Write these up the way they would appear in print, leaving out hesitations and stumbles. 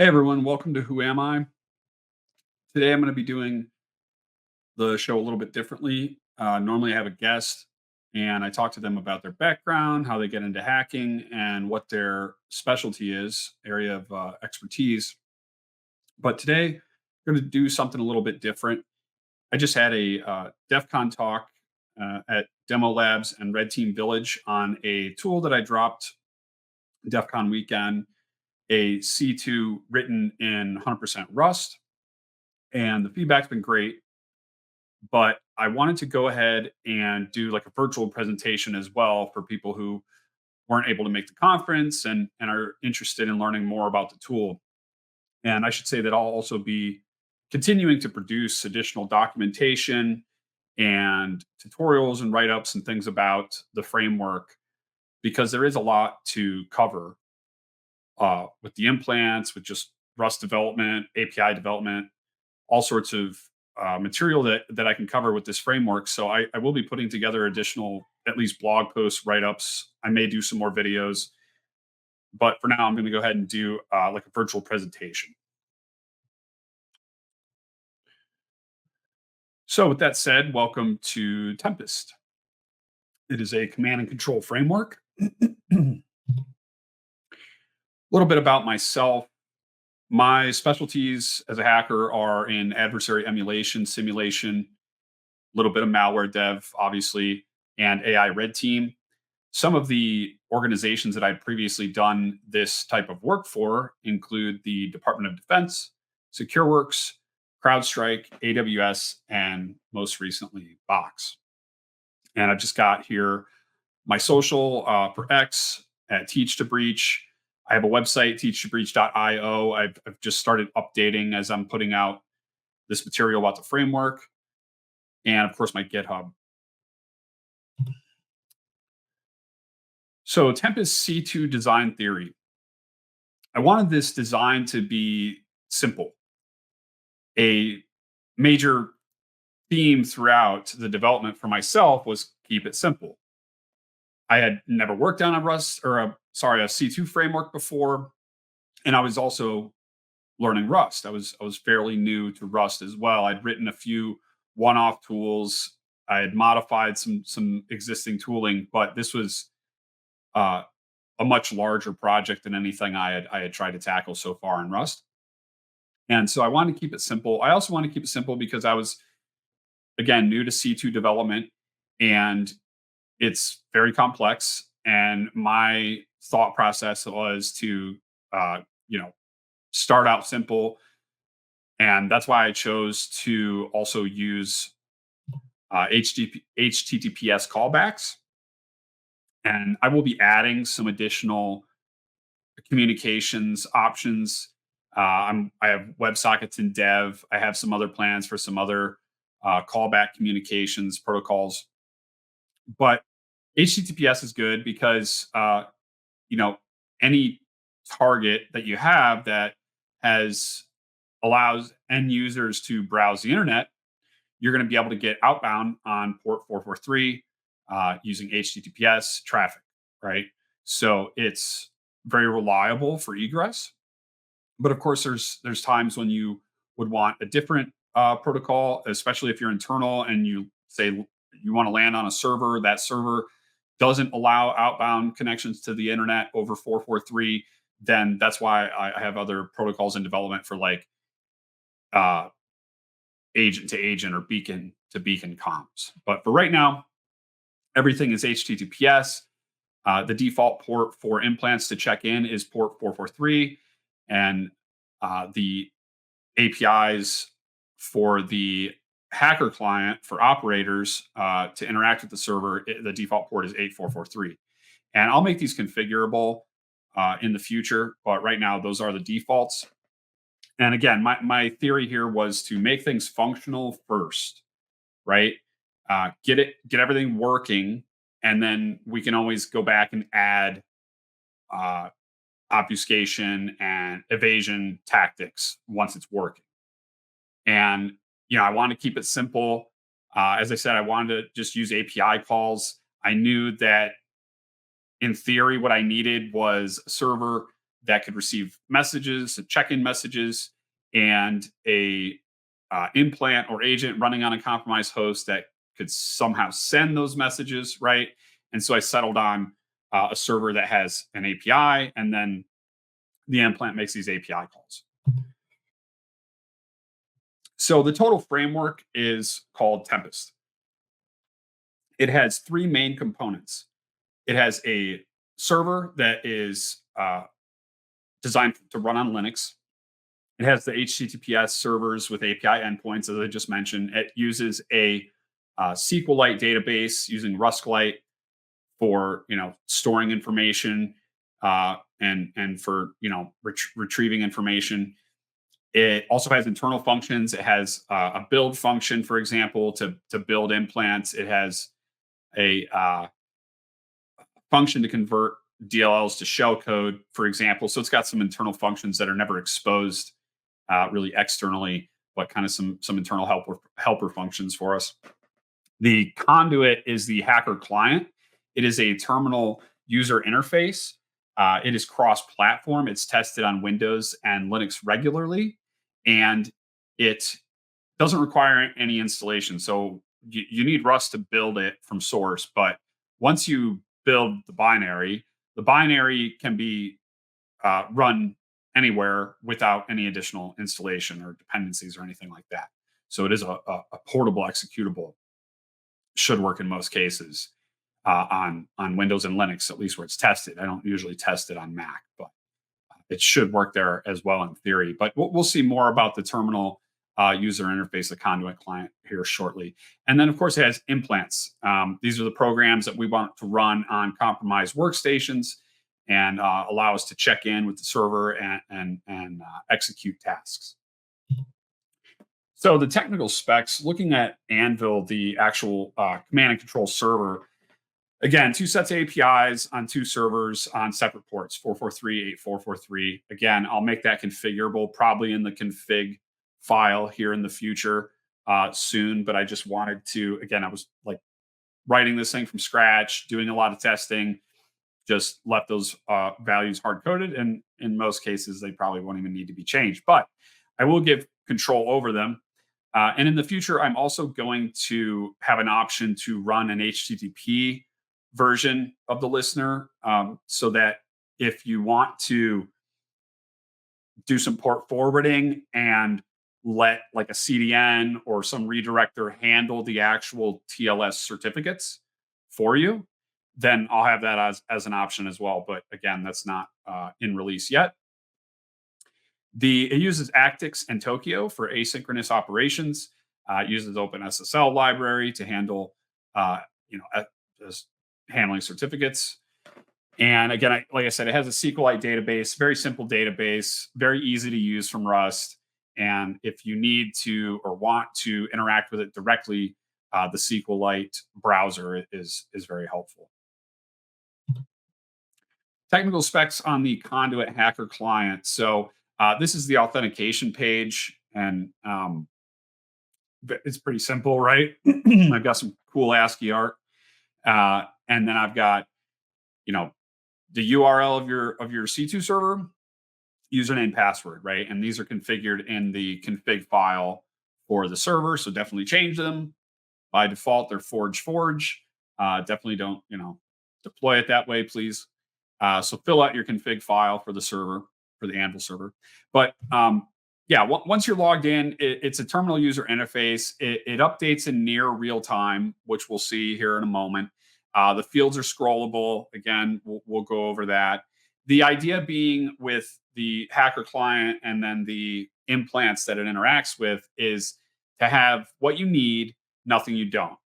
Hey everyone, welcome to Who Am I? Today I'm going to be doing the show a little bit differently. Normally I have a guest and I talk to them about their background, how they get into hacking, and what their specialty is, area of expertise. But today I'm going to do something a little bit different. I just had a defcon talk at Demo Labs and Red Team Village on a tool that I dropped defcon weekend, a C2 written in 100% Rust, and the feedback's been great. But I wanted to go ahead and do like a virtual presentation as well for people who weren't able to make the conference and are interested in learning more about the tool. And I should say that I'll also be continuing to produce additional documentation and tutorials and write ups and things about the framework because there is a lot to cover with the implants, with just Rust development, API development, all sorts of material that I can cover with this framework. So I will be putting together additional, at least blog posts, write ups. I may do some more videos, but for now, I'm going to go ahead and do like a virtual presentation. So, with that said, welcome to Tempest. It is a command and control framework. A little bit about myself. My specialties as a hacker are in adversary emulation, simulation, a little bit of malware dev, obviously, and AI red team. Some of the organizations that I'd previously done this type of work for include the Department of Defense, SecureWorks, CrowdStrike, AWS, and most recently Box. And I've just got here my social for X at Teach to Breach. I have a website, teachtobreach.io. I've just started updating as I'm putting out this material about the framework. And of course, my GitHub. So, Tempest C2 design theory. I wanted this design to be simple. A major theme throughout the development for myself was keep it simple. I had never worked on a Rust or a C2 framework before, and I was also learning Rust. I was fairly new to Rust as well. I'd written a few one-off tools. I had modified some existing tooling, but this was uh, a much larger project than anything I had tried to tackle so far in Rust. And so I wanted to keep it simple. I also want to keep it simple because I was again new to C2 development and it's very complex. And my thought process was to uh, you know start out simple, and that's why I chose to also use HTTPS callbacks. And I will be adding some additional communications options. I have WebSockets in dev. I have some other plans for some other callback communications protocols. But HTTPS is good because you know any target that you have that has allows end users to browse the internet, you're going to be able to get outbound on port 443 using HTTPS traffic, right? So it's very reliable for egress. But of course, there's times when you would want a different protocol, especially if you're internal and you say you want to land on a server. That server doesn't allow outbound connections to the internet over 443. Then that's why I have other protocols in development for like uh, agent to agent or beacon to beacon comms. But for right now, everything is HTTPS. The default port for implants to check in is port 443, and the APIs for the hacker client for operators to interact with the server, the default port is 8443. And I'll make these configurable in the future, but right now those are the defaults. And again, my theory here was to make things functional first, right? Get everything working, and then we can always go back and add uh, obfuscation and evasion tactics once it's working. And I want to keep it simple. As I said, I wanted to just use API calls. I knew that in theory, what I needed was a server that could receive messages, check-in messages, and a implant or agent running on a compromised host that could somehow send those messages, right? And so I settled on a server that has an API, and then the implant makes these API calls. So the total framework is called Tempest. It has three main components. It has a server that is designed to run on Linux. It has the HTTPS servers with API endpoints, as I just mentioned. It uses a SQLite database using Rusclite for storing information and for retrieving information. It also has internal functions. It has a build function, for example, to build implants. It has a function to convert DLLs to shellcode, for example. So it's got some internal functions that are never exposed really externally, but kind of some internal helper functions for us. The conduit is the hacker client. It is a terminal user interface. It is cross-platform. It's tested on Windows and Linux regularly, and it doesn't require any installation. So you need Rust to build it from source, but once you build the binary can be run anywhere without any additional installation or dependencies or anything like that. So it is a portable executable. Should work in most cases on Windows and Linux, at least where it's tested. I don't usually test it on Mac, but it should work there as well in theory. But we'll see more about the terminal user interface, the conduit client, here shortly. And then, of course, it has implants. These are the programs that we want to run on compromised workstations and allow us to check in with the server and execute tasks. So the technical specs, looking at Anvil, the actual command and control server, again, two sets of APIs on two servers on separate ports, 443, 8443. Again, I'll make that configurable probably in the config file here in the future soon, but I just wanted to, again, I was like writing this thing from scratch, doing a lot of testing, just left those values hard-coded, and in most cases, they probably won't even need to be changed, but I will give control over them. And in the future, I'm also going to have an option to run an HTTP version of the listener so that if you want to do some port forwarding and let like a CDN or some redirector handle the actual TLS certificates for you, then I'll have that as an option as well. But again, that's not in release yet. It uses Actix and Tokyo for asynchronous operations. It uses OpenSSL library to handle, just handling certificates. And again, like I said, it has a SQLite database, very simple database, very easy to use from Rust. And if you need to or want to interact with it directly, the SQLite browser is very helpful. Technical specs on the Conduit Hacker client. So this is the authentication page, and it's pretty simple, right? I've got some cool ASCII art, and then I've got, the URL of your C2 server, username, password, right? And these are configured in the config file for the server, so definitely change them. By default, they're forge. Definitely don't, deploy it that way, please. So fill out your config file for the server, for the Anvil server. But once you're logged in, it's a terminal user interface. It updates in near real time, which we'll see here in a moment. The fields are scrollable. Again, we'll go over that. The idea being with the hacker client and then the implants that it interacts with is to have what you need, nothing you don't.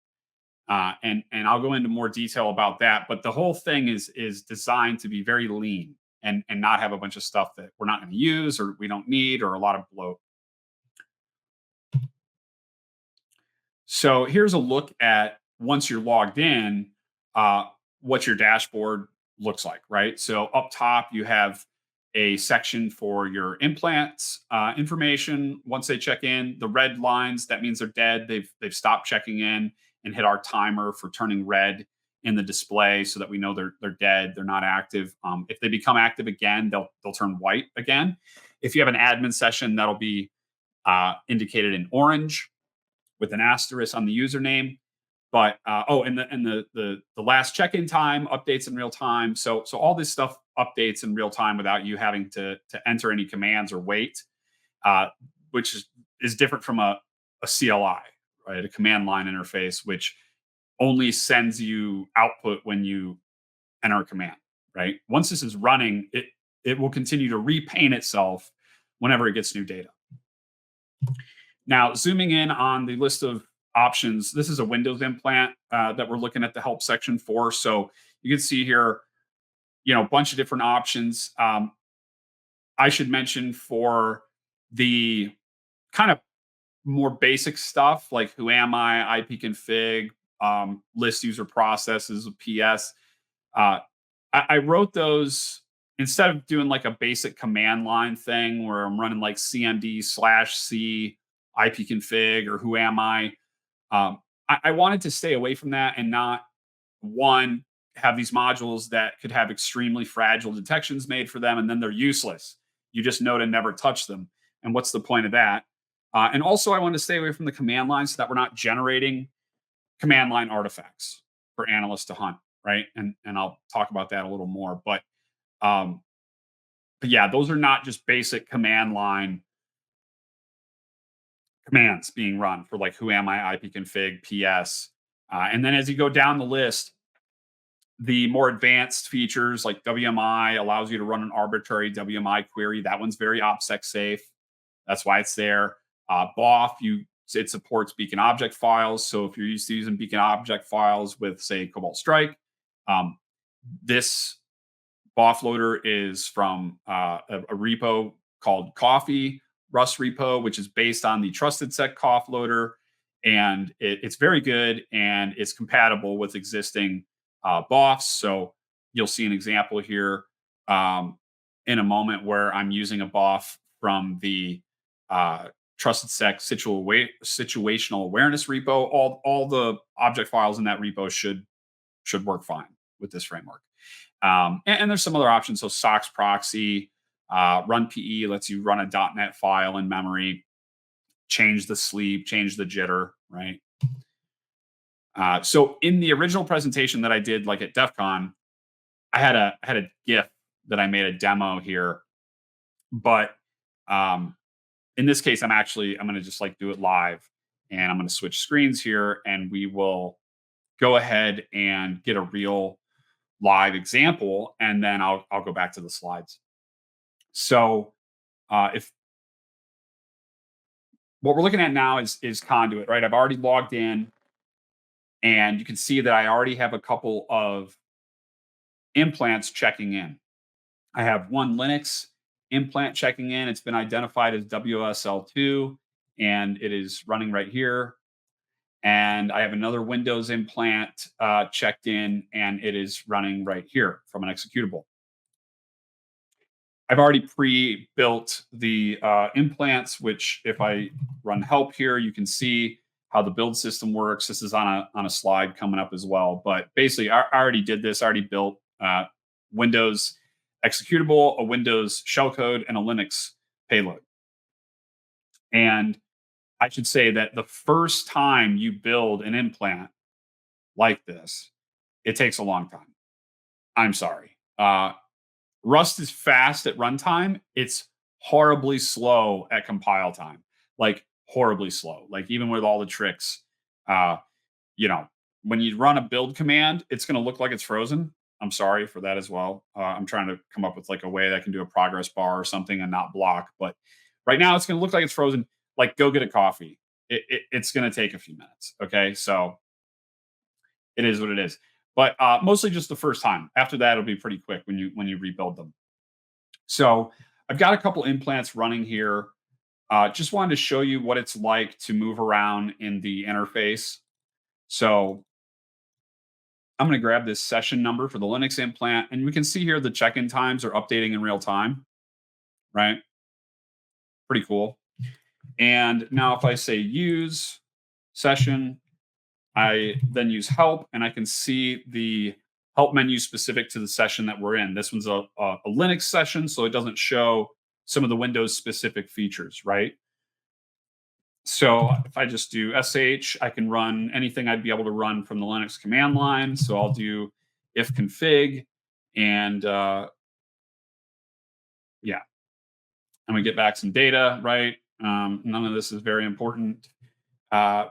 And I'll go into more detail about that. But the whole thing is designed to be very lean and not have a bunch of stuff that we're not going to use or we don't need or a lot of bloat. So here's a look at, once you're logged in, what your dashboard looks like, right? So up top, you have a section for your implants information. Once they check in, the red lines, that means they're dead. They've stopped checking in and hit our timer for turning red in the display so that we know they're dead, they're not active. If they become active again, they'll turn white again. If you have an admin session, that'll be indicated in orange with an asterisk on the username. But the last check-in time updates in real time. So all this stuff updates in real time without you having to enter any commands or wait, uh, which is different from a CLI, right? A command line interface, which only sends you output when you enter a command, right? Once this is running, it will continue to repaint itself whenever it gets new data. Now, zooming in on the list of options, this is a Windows implant that we're looking at the help section for. So you can see here, a bunch of different options. I should mention for the kind of more basic stuff like who am I, IP config, list user processes, PS. Uh, I wrote those instead of doing like a basic command line thing where I'm running like cmd/c ipconfig or who am I. I wanted to stay away from that and not one have these modules that could have extremely fragile detections made for them and then they're useless. You just know to never touch them. And what's the point of that? And also, I want to stay away from the command line so that we're not generating command line artifacts for analysts to hunt, right? And I'll talk about that a little more. Um, but yeah, those are not just basic command line commands being run for like who am I, ipconfig, ps. And then as you go down the list, the more advanced features like WMI allows you to run an arbitrary WMI query. That one's very OPSEC safe. That's why it's there. BOF, it supports beacon object files. So if you're used to using beacon object files with, say, Cobalt Strike, this BOF loader is from a repo called Coffee, Rust repo, which is based on the trusted set COF loader. And it's very good and it's compatible with existing BOFs. So you'll see an example here in a moment where I'm using a BOF from the trusted sec situational awareness repo. All the object files in that repo should work fine with this framework. And there's some other options. So SOX proxy, run PE lets you run a .NET file in memory, change the sleep, change the jitter, right? So in the original presentation that I did, like at DEFCON, I had a GIF that I made a demo here, but in this case, I'm going to just like do it live, and I'm going to switch screens here, and we will go ahead and get a real live example, and then I'll go back to the slides. So if what we're looking at now is Conduit, right? I've already logged in, and you can see that I already have a couple of implants checking in. I have one Linux implant checking in. It's been identified as WSL2, and it is running right here. And I have another Windows implant checked in, and it is running right here from an executable. I've already pre-built the implants, which if I run help here, you can see how the build system works. This is on a slide coming up as well. But basically, I already did this. I already built Windows executable, a Windows shellcode, and a Linux payload. And I should say that the first time you build an implant like this, it takes a long time. I'm sorry. Rust is fast at runtime. It's horribly slow at compile time, like horribly slow. Like even with all the tricks, uh, when you run a build command, it's going to look like it's frozen. I'm sorry for that as well. I'm trying to come up with like a way that I can do a progress bar or something and not block. But right now, it's going to look like it's frozen. Like go get a coffee. It's going to take a few minutes. Okay, so it is what it is. But mostly just the first time. After that, it'll be pretty quick when you rebuild them. So I've got a couple implants running here. Just wanted to show you what it's like to move around in the interface. So I'm going to grab this session number for the Linux implant, and we can see here the check-in times are updating in real time, right? Pretty cool. And now if I say use session, I then use help, and I can see the help menu specific to the session that we're in. This one's a Linux session, so it doesn't show some of the Windows specific features, right? So if I just do sh, I can run anything I'd be able to run from the Linux command line. So I'll do if config, and yeah, and we get back some data, right? None of this is very important uh,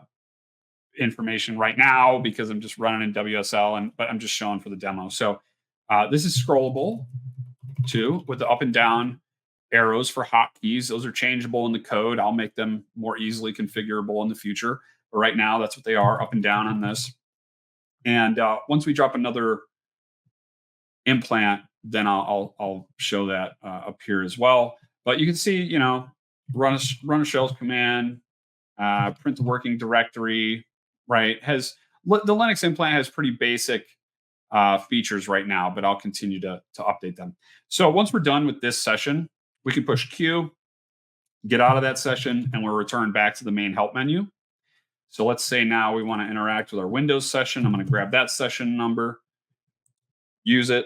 information right now because I'm just running in WSL, but I'm just showing for the demo. So this is scrollable too with the up and down arrows for hotkeys. Those are changeable in the code. I'll make them more easily configurable in the future. But right now, that's what they are, up and down on this. And once we drop another implant, then I'll show that up here as well. But you can see, run a shells command, print the working directory, right? The Linux implant has pretty basic features right now, but I'll continue to update them. So once we're done with this session, we can push Q, get out of that session, and we'll return back to the main help menu. So let's say now we want to interact with our Windows session. I'm going to grab that session number, use it.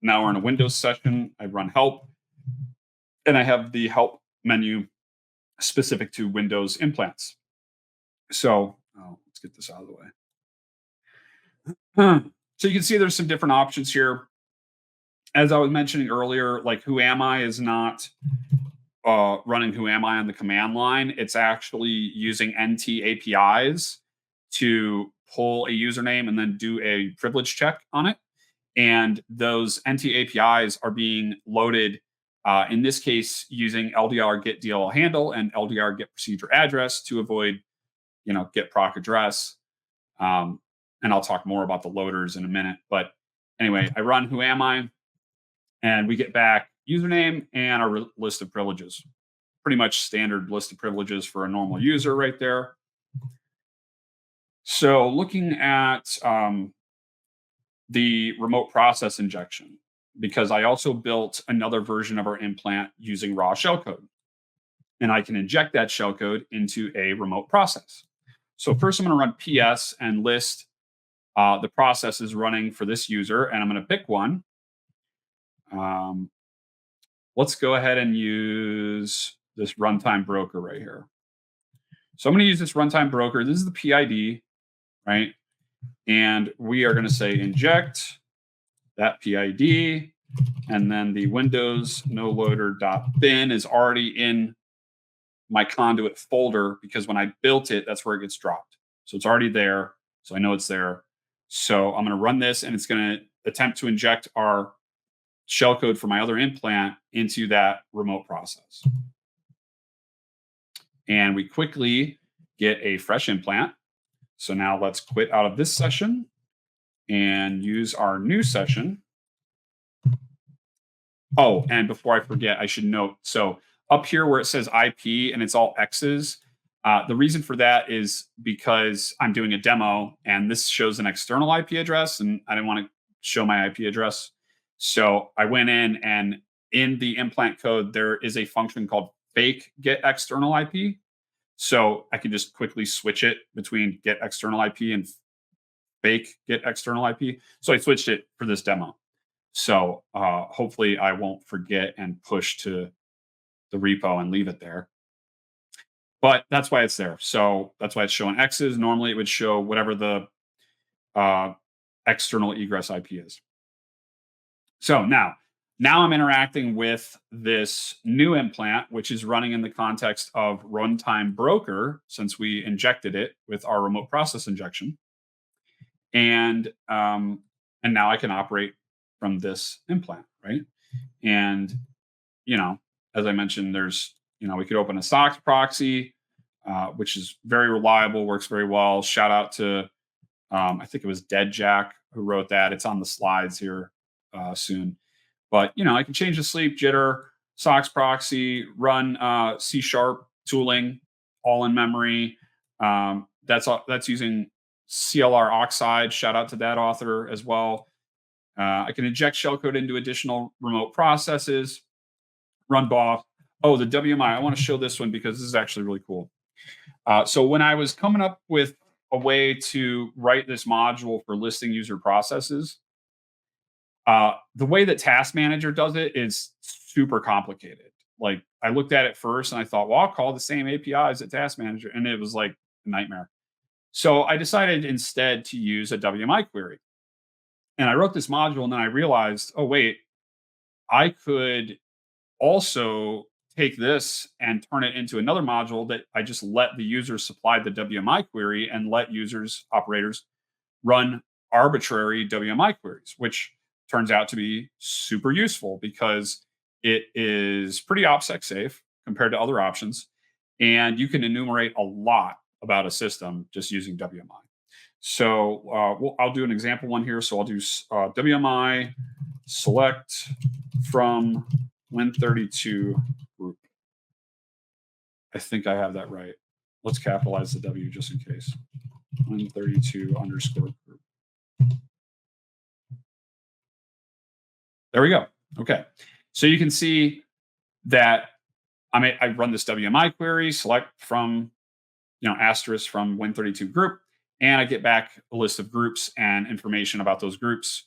Now we're in a Windows session. I run help, and I have the help menu specific to Windows implants. So let's get this out of the way. So you can see there's some different options here. As I was mentioning earlier, like Who Am I is not running Who Am I on the command line. It's actually using NT APIs to pull a username and then do a privilege check on it. And those NT APIs are being loaded, in this case, using LDR get DLL handle and LDR get procedure address to avoid, get proc address. And I'll talk more about the loaders in a minute. But anyway, I run Who Am I? And we get back username and our list of privileges. Pretty much standard list of privileges for a normal user right there. So looking at the remote process injection, because I also built another version of our implant using raw shellcode. And I can inject that shellcode into a remote process. So first I'm going to run PS and list the processes running for this user, and I'm going to pick one. Let's go ahead and use this runtime broker right here. So I'm going to use this runtime broker. This is the PID, right? And we are going to say inject that PID, and then the Windows no loader.bin is already in my conduit folder because when I built it, that's where it gets dropped. So it's already there. So I know it's there. So I'm going to run this, and it's going to attempt to inject our shellcode for my other implant into that remote process. And we quickly get a fresh implant. So now let's quit out of this session and use our new session. Oh, and before I forget, I should note, so up here where it says IP and it's all X's, the reason for that is because I'm doing a demo and this shows an external IP address and I didn't want to show my IP address. So I went in, and in the implant code, there is a function called fake get external IP. So I can just quickly switch it between get external IP and fake get external IP. So I switched it for this demo. So hopefully I won't forget and push to the repo and leave it there. But that's why it's there. So that's why it's showing X's. Normally it would show whatever the external egress IP is. So now I'm interacting with this new implant, which is running in the context of runtime broker, since we injected it with our remote process injection. And now I can operate from this implant, right? And, as I mentioned, there's, we could open a SOX proxy, which is very reliable, works very well. Shout out to, I think it was Dead Jack who wrote that. It's on the slides here soon. But, I can change the sleep, jitter, SOX proxy, run C# tooling, all in memory. That's using CLR Oxide. Shout out to that author as well. I can inject shellcode into additional remote processes, run BOF. Oh, the WMI. I want to show this one because this is actually really cool. So when I was coming up with a way to write this module for listing user processes. The way that Task Manager does it is super complicated. Like I looked at it first and I thought, well, I'll call the same APIs at Task Manager, and it was like a nightmare. So I decided instead to use a WMI query. And I wrote this module, and then I realized, oh, wait, I could also take this and turn it into another module that I just let the users supply the WMI query and let users, operators, run arbitrary WMI queries, which turns out to be super useful because it is pretty OPSEC safe compared to other options. And you can enumerate a lot about a system just using WMI. So I'll do an example one here. So I'll do WMI select from Win32 group. I think I have that right. Let's capitalize the W just in case. Win32 underscore group. There we go. Okay. So you can see that I run this WMI query, select from, asterisk from Win32 group, and I get back a list of groups and information about those groups,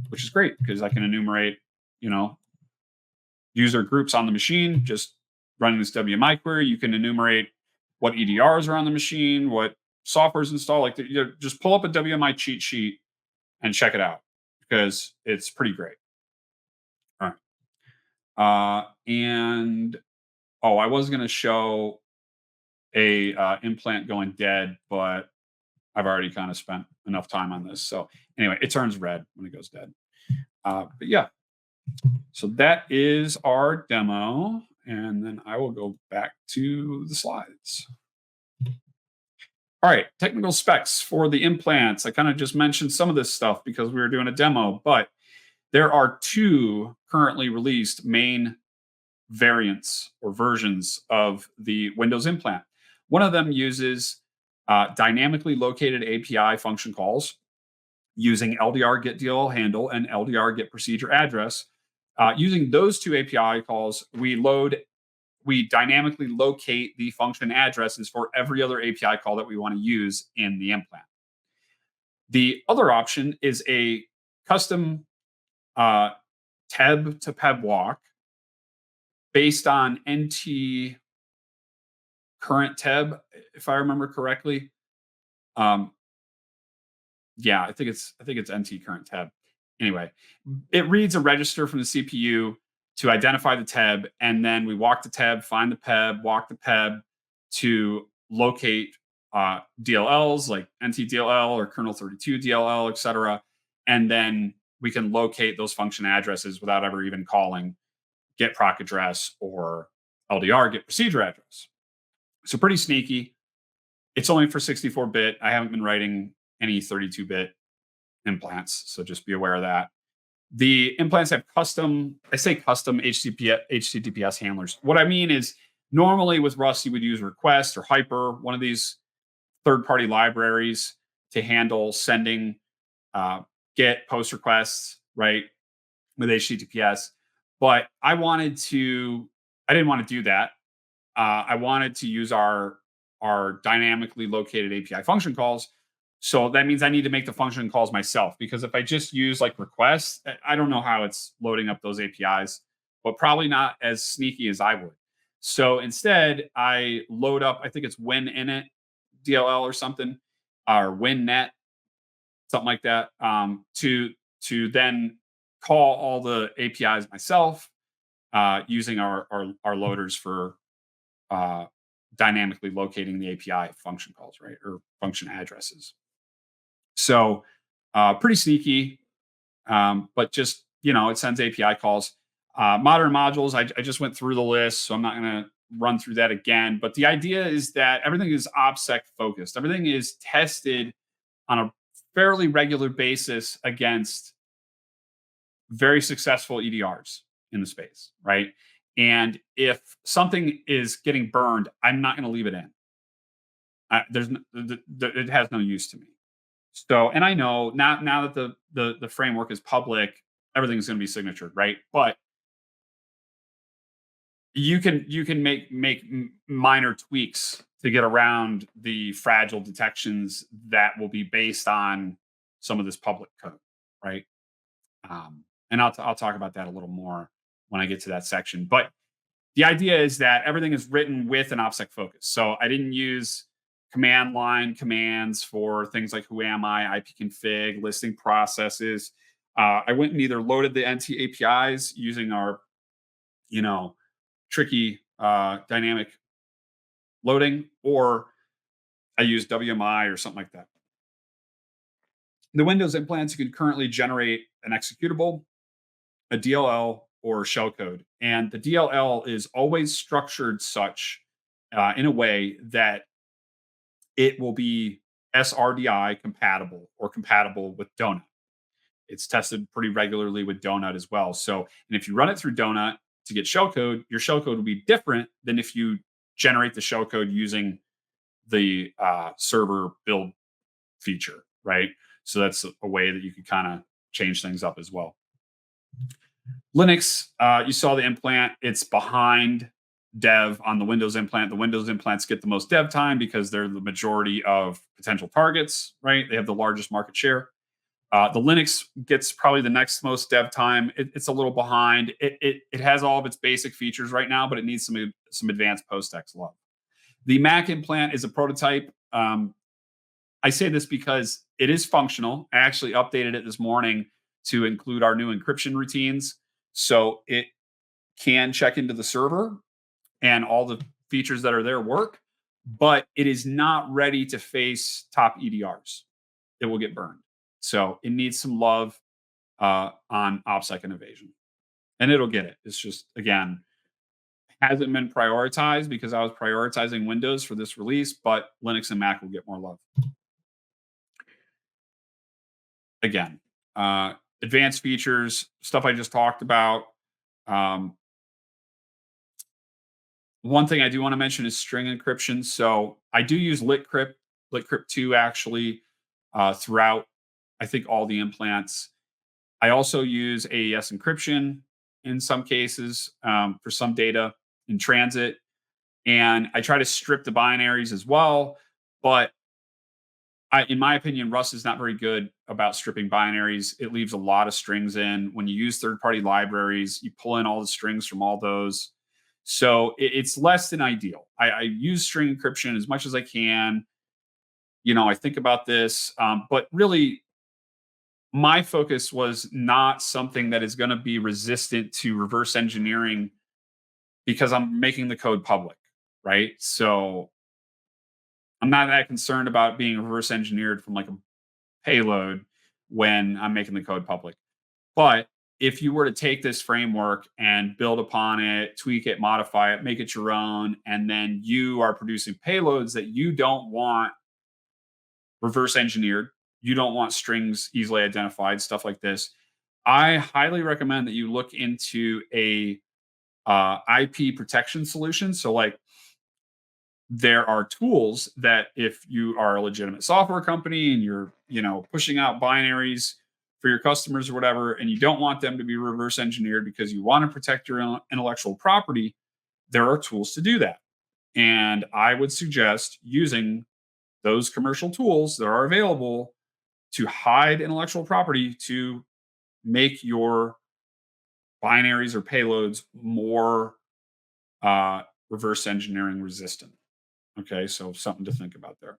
which is great because I can enumerate, user groups on the machine, just running this WMI query. You can enumerate what EDRs are on the machine, what software is installed. Like, just pull up a WMI cheat sheet and check it out because it's pretty great. All right. And I was going to show a implant going dead, but I've already kind of spent enough time on this. So anyway, it turns red when it goes dead. But yeah, so that is our demo. And then I will go back to the slides. All right, technical specs for the implants. I kind of just mentioned some of this stuff because we were doing a demo, but there are two currently released main variants or versions of the Windows implant. One of them uses dynamically located API function calls using LDR get DLL handle and LDR get procedure address. Using those two API calls, we dynamically locate the function addresses for every other API call that we want to use in the implant. The other option is a custom TEB to PEB walk based on NT current TEB, if I remember correctly. Yeah, I think it's NT current TEB. Anyway, it reads a register from the CPU to identify the TEB, and then we walk the TEB, find the PEB, walk the PEB to locate DLLs like NT DLL or kernel 32 DLL, etc. And then we can locate those function addresses without ever even calling get proc address or LDR get procedure address. So pretty sneaky. It's only for 64-bit. I haven't been writing any 32-bit implants, so just be aware of that. The implants have custom HTTPS handlers. What I mean is normally with Rust, you would use request or hyper, one of these third-party libraries to handle sending GET post requests, right, with HTTPS. But I didn't want to do that. I wanted to use our dynamically located API function calls. So that means I need to make the function calls myself, because if I just use like requests, I don't know how it's loading up those APIs, but probably not as sneaky as I would. So instead, I load up, I think it's WinInit DLL or something, or WinNet, something like that, to then call all the APIs myself using our loaders for dynamically locating the API function calls, right, or function addresses. So pretty sneaky, but just, it sends API calls. Modern modules, I just went through the list, so I'm not going to run through that again. But the idea is that everything is OPSEC focused. Everything is tested on a fairly regular basis against very successful EDRs in the space, right? And if something is getting burned, I'm not going to leave it in. It has no use to me. So, and I know now that the framework is public, everything's going to be signatured, right? But you can make minor tweaks to get around the fragile detections that will be based on some of this public code, right? And I'll talk about that a little more when I get to that section. But the idea is that everything is written with an OPSEC focus. So I didn't use command line commands for things like who am I, ipconfig, listing processes. I went and either loaded the NT APIs using our, you know, tricky dynamic loading, or I use WMI or something like that. The Windows implants, you can currently generate an executable, a DLL, or shellcode. And the DLL is always structured such in a way that it will be SRDI compatible or compatible with Donut. It's tested pretty regularly with Donut as well. So, and if you run it through Donut to get shellcode, your shellcode will be different than if you generate the shellcode using the server build feature, right? So that's a way that you could kind of change things up as well. Linux, you saw the implant. It's behind dev on the Windows implant. The Windows implants get the most dev time because they're the majority of potential targets, right? They have the largest market share. The Linux gets probably the next most dev time. It's a little behind. It has all of its basic features right now, but it needs some advanced post-text love. The Mac implant is a prototype. I say this because it is functional. I actually updated it this morning to include our new encryption routines. So it can check into the server and all the features that are there work, but it is not ready to face top EDRs. It will get burned. So it needs some love on OPSEC and evasion. And it'll get it. It's just, again, hasn't been prioritized because I was prioritizing Windows for this release, but Linux and Mac will get more love. Again, advanced features, stuff I just talked about. Um, One thing I do want to mention is string encryption. So I do use LitCrypt 2 actually throughout, I think, all the implants. I also use AES encryption in some cases for some data in transit. And I try to strip the binaries as well. But in my opinion, Rust is not very good about stripping binaries. It leaves a lot of strings in. When you use third-party libraries, you pull in all the strings from all those. So it's less than ideal. I use string encryption as much as I can. I think about this, but really, my focus was not something that is going to be resistant to reverse engineering because I'm making the code public, right? So I'm not that concerned about being reverse engineered from like a payload when I'm making the code public. But if you were to take this framework and build upon it, tweak it, modify it, make it your own, and then you are producing payloads that you don't want reverse engineered, you don't want strings easily identified, stuff like this, I highly recommend that you look into a IP protection solution. So, like, there are tools that if you are a legitimate software company and you're, pushing out binaries for your customers or whatever, and you don't want them to be reverse engineered because you want to protect your intellectual property, there are tools to do that. And I would suggest using those commercial tools that are available to hide intellectual property to make your binaries or payloads more reverse engineering resistant. Okay, so something to think about there.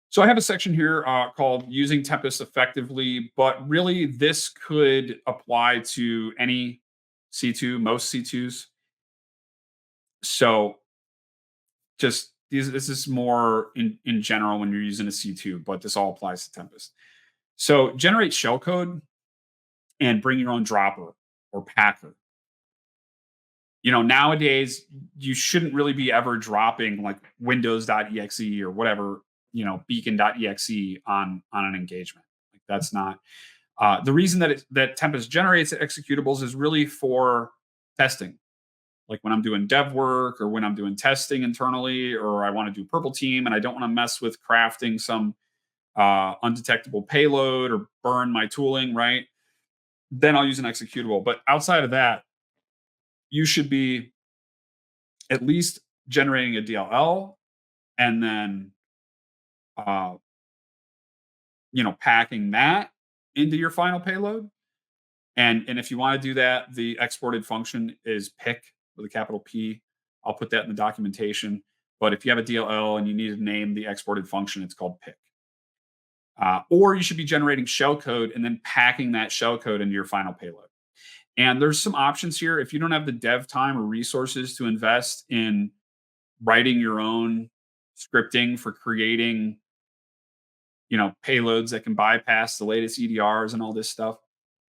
So I have a section here called Using Tempest Effectively, but really this could apply to any C2, most C2s. So just this is more in general when you're using a C2, but this all applies to Tempest. So generate shellcode and bring your own dropper or packer. Nowadays you shouldn't really be ever dropping like windows.exe or whatever, beacon.exe on an engagement. Like, that's not the reason that Tempest generates executables is really for testing. Like when I'm doing dev work or when I'm doing testing internally, or I want to do purple team and I don't want to mess with crafting some undetectable payload or burn my tooling, right? Then I'll use an executable. But outside of that, you should be at least generating a DLL, and then uh, packing that into your final payload. And if you want to do that, the exported function is pick with a capital P. I'll put that in the documentation. But if you have a DLL and you need to name the exported function, it's called pick. Or you should be generating shellcode and then packing that shellcode into your final payload. And there's some options here. If you don't have the dev time or resources to invest in writing your own scripting for creating, payloads that can bypass the latest EDRs and all this stuff,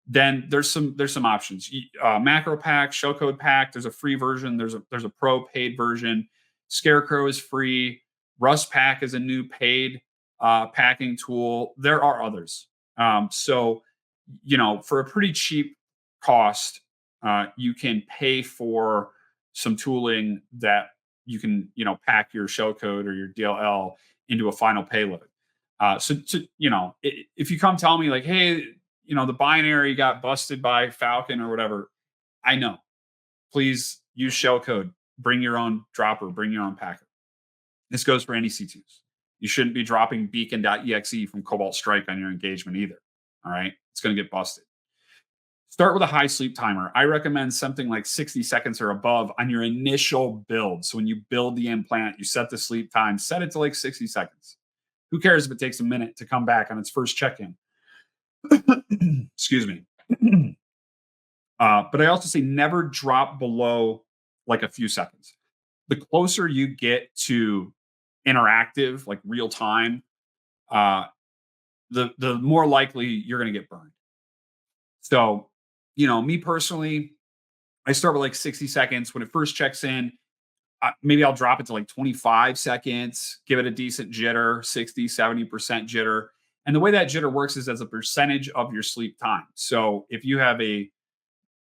then there's some options. Macro pack, shellcode pack. There's a free version. There's a pro paid version. Scarecrow is free. Rust pack is a new paid packing tool. There are others. So for a pretty cheap cost, you can pay for some tooling that you can pack your shellcode or your DLL into a final payload. If you come tell me like, hey, the binary got busted by Falcon or whatever, I know. Please use shellcode. Bring your own dropper. Bring your own packer. This goes for any C2s. You shouldn't be dropping beacon.exe from Cobalt Strike on your engagement either. All right. It's going to get busted. Start with a high sleep timer. I recommend something like 60 seconds or above on your initial build. So when you build the implant, you set the sleep time, set it to like 60 seconds. Who cares if it takes a minute to come back on its first check-in? Excuse me. But I also say never drop below like a few seconds. The closer you get to interactive, like real time, the more likely you're going to get burned. So, me personally, I start with like 60 seconds. When it first checks in, maybe I'll drop it to like 25 seconds, give it a decent jitter, 60, 70% jitter. And the way that jitter works is as a percentage of your sleep time. So if you have a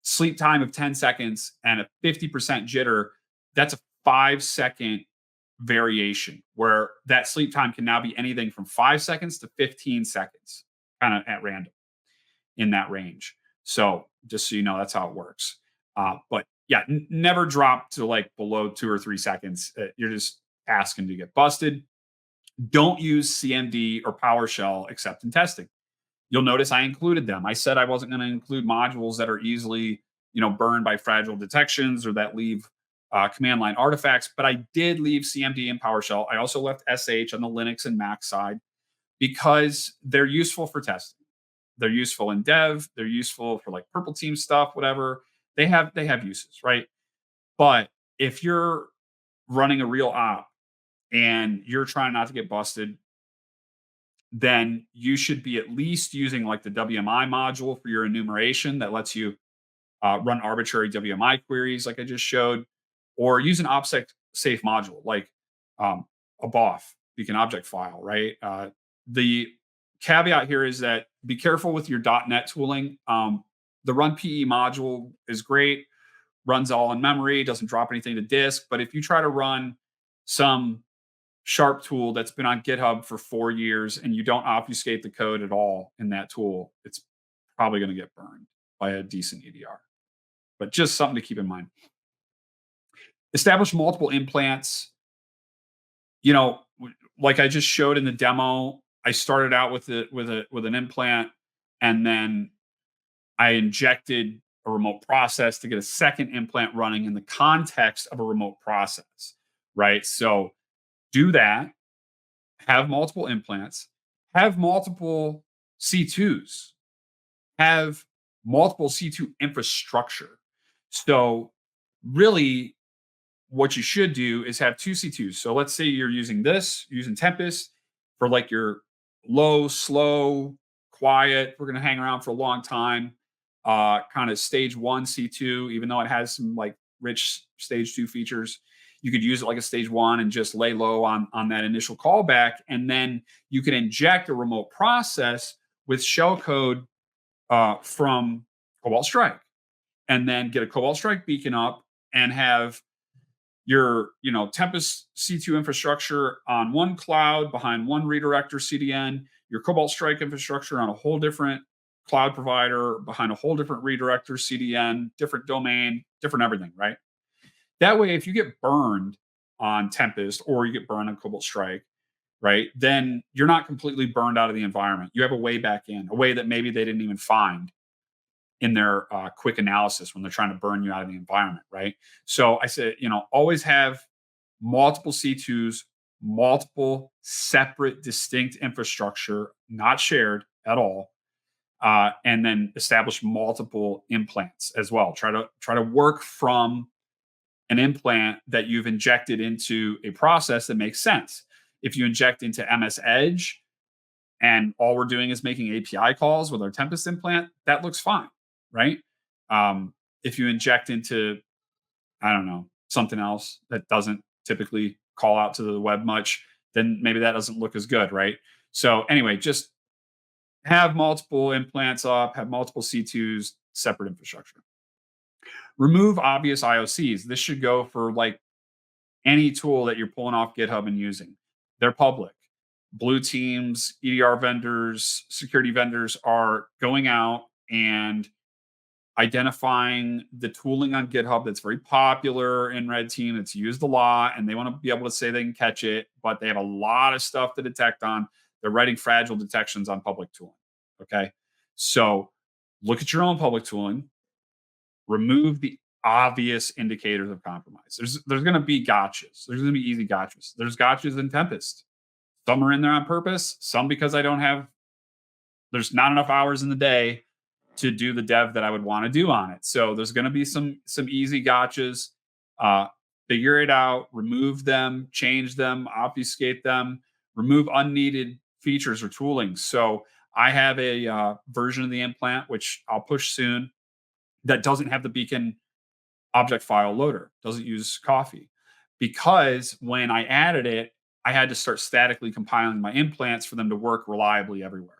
sleep time of 10 seconds and a 50% jitter, that's a 5-second variation where that sleep time can now be anything from 5 seconds to 15 seconds, kind of at random in that range. So just so you know, that's how it works. But yeah, never drop to like below 2 or 3 seconds. You're just asking to get busted. Don't use CMD or PowerShell except in testing. You'll notice I included them. I said I wasn't going to include modules that are easily, burned by fragile detections or that leave command line artifacts, but I did leave CMD and PowerShell. I also left SH on the Linux and Mac side because they're useful for testing. They're useful in dev. They're useful for like purple team stuff, whatever. They have uses, right? But if you're running a real op and you're trying not to get busted, then you should be at least using like the WMI module for your enumeration that lets you run arbitrary WMI queries, like I just showed, or use an OPSEC safe module like a BOF, beacon object file, right? The caveat here is that be careful with your .NET tooling. The run PE module is great, runs all in memory, doesn't drop anything to disk. But if you try to run some Sharp tool that's been on GitHub for 4 years and you don't obfuscate the code at all in that tool, it's probably going to get burned by a decent EDR. But just something to keep in mind. Establish multiple implants. Like I just showed in the demo, I started out with an implant, and then I injected a remote process to get a second implant running in the context of a remote process, right? So do that, have multiple implants, have multiple C2s, have multiple C2 infrastructure. So really what you should do is have 2 C2s. So let's say you're using Tempest for like your low, slow, quiet. We're going to hang around for a long time. Kind of stage 1 C2, even though it has some like rich stage 2 features. You could use it like a stage 1 and just lay low on that initial callback. And then you can inject a remote process with shellcode from Cobalt Strike, and then get a Cobalt Strike beacon up and have your Tempest C2 infrastructure on one cloud behind one redirector CDN, your Cobalt Strike infrastructure on a whole different cloud provider behind a whole different redirector CDN, different domain, different everything, right? That way, if you get burned on Tempest or you get burned on Cobalt Strike, right? Then you're not completely burned out of the environment. You have a way back in, a way that maybe they didn't even find in their quick analysis when they're trying to burn you out of the environment, right? So I said, always have multiple C2s, multiple separate, distinct infrastructure, not shared at all, and then establish multiple implants as well. Try to work from an implant that you've injected into a process that makes sense. If you inject into MS Edge and all we're doing is making API calls with our Tempest implant, that looks fine, right? If you inject into, I don't know, something else that doesn't typically call out to the web much, then maybe that doesn't look as good, right? So anyway, just have multiple implants up, have multiple C2s, separate infrastructure. Remove obvious IOCs. This should go for like any tool that you're pulling off GitHub and using. They're public. Blue teams, EDR vendors, security vendors are going out and identifying the tooling on GitHub that's very popular in red team, that's used a lot, and they want to be able to say they can catch it, but they have a lot of stuff to detect on. They're writing fragile detections on public tooling. Okay. So look at your own public tooling, remove the obvious indicators of compromise. There's going to be gotchas. There's going to be easy gotchas. There's gotchas in Tempest. Some are in there on purpose, some because there's not enough hours in the day to do the dev that I would want to do on it. So there's going to be some easy gotchas. Uh, Figure it out, remove them, change them, obfuscate them, remove unneeded features or tooling. So I have a version of the implant, which I'll push soon, that doesn't have the beacon object file loader, doesn't use coffee. Because when I added it, I had to start statically compiling my implants for them to work reliably everywhere.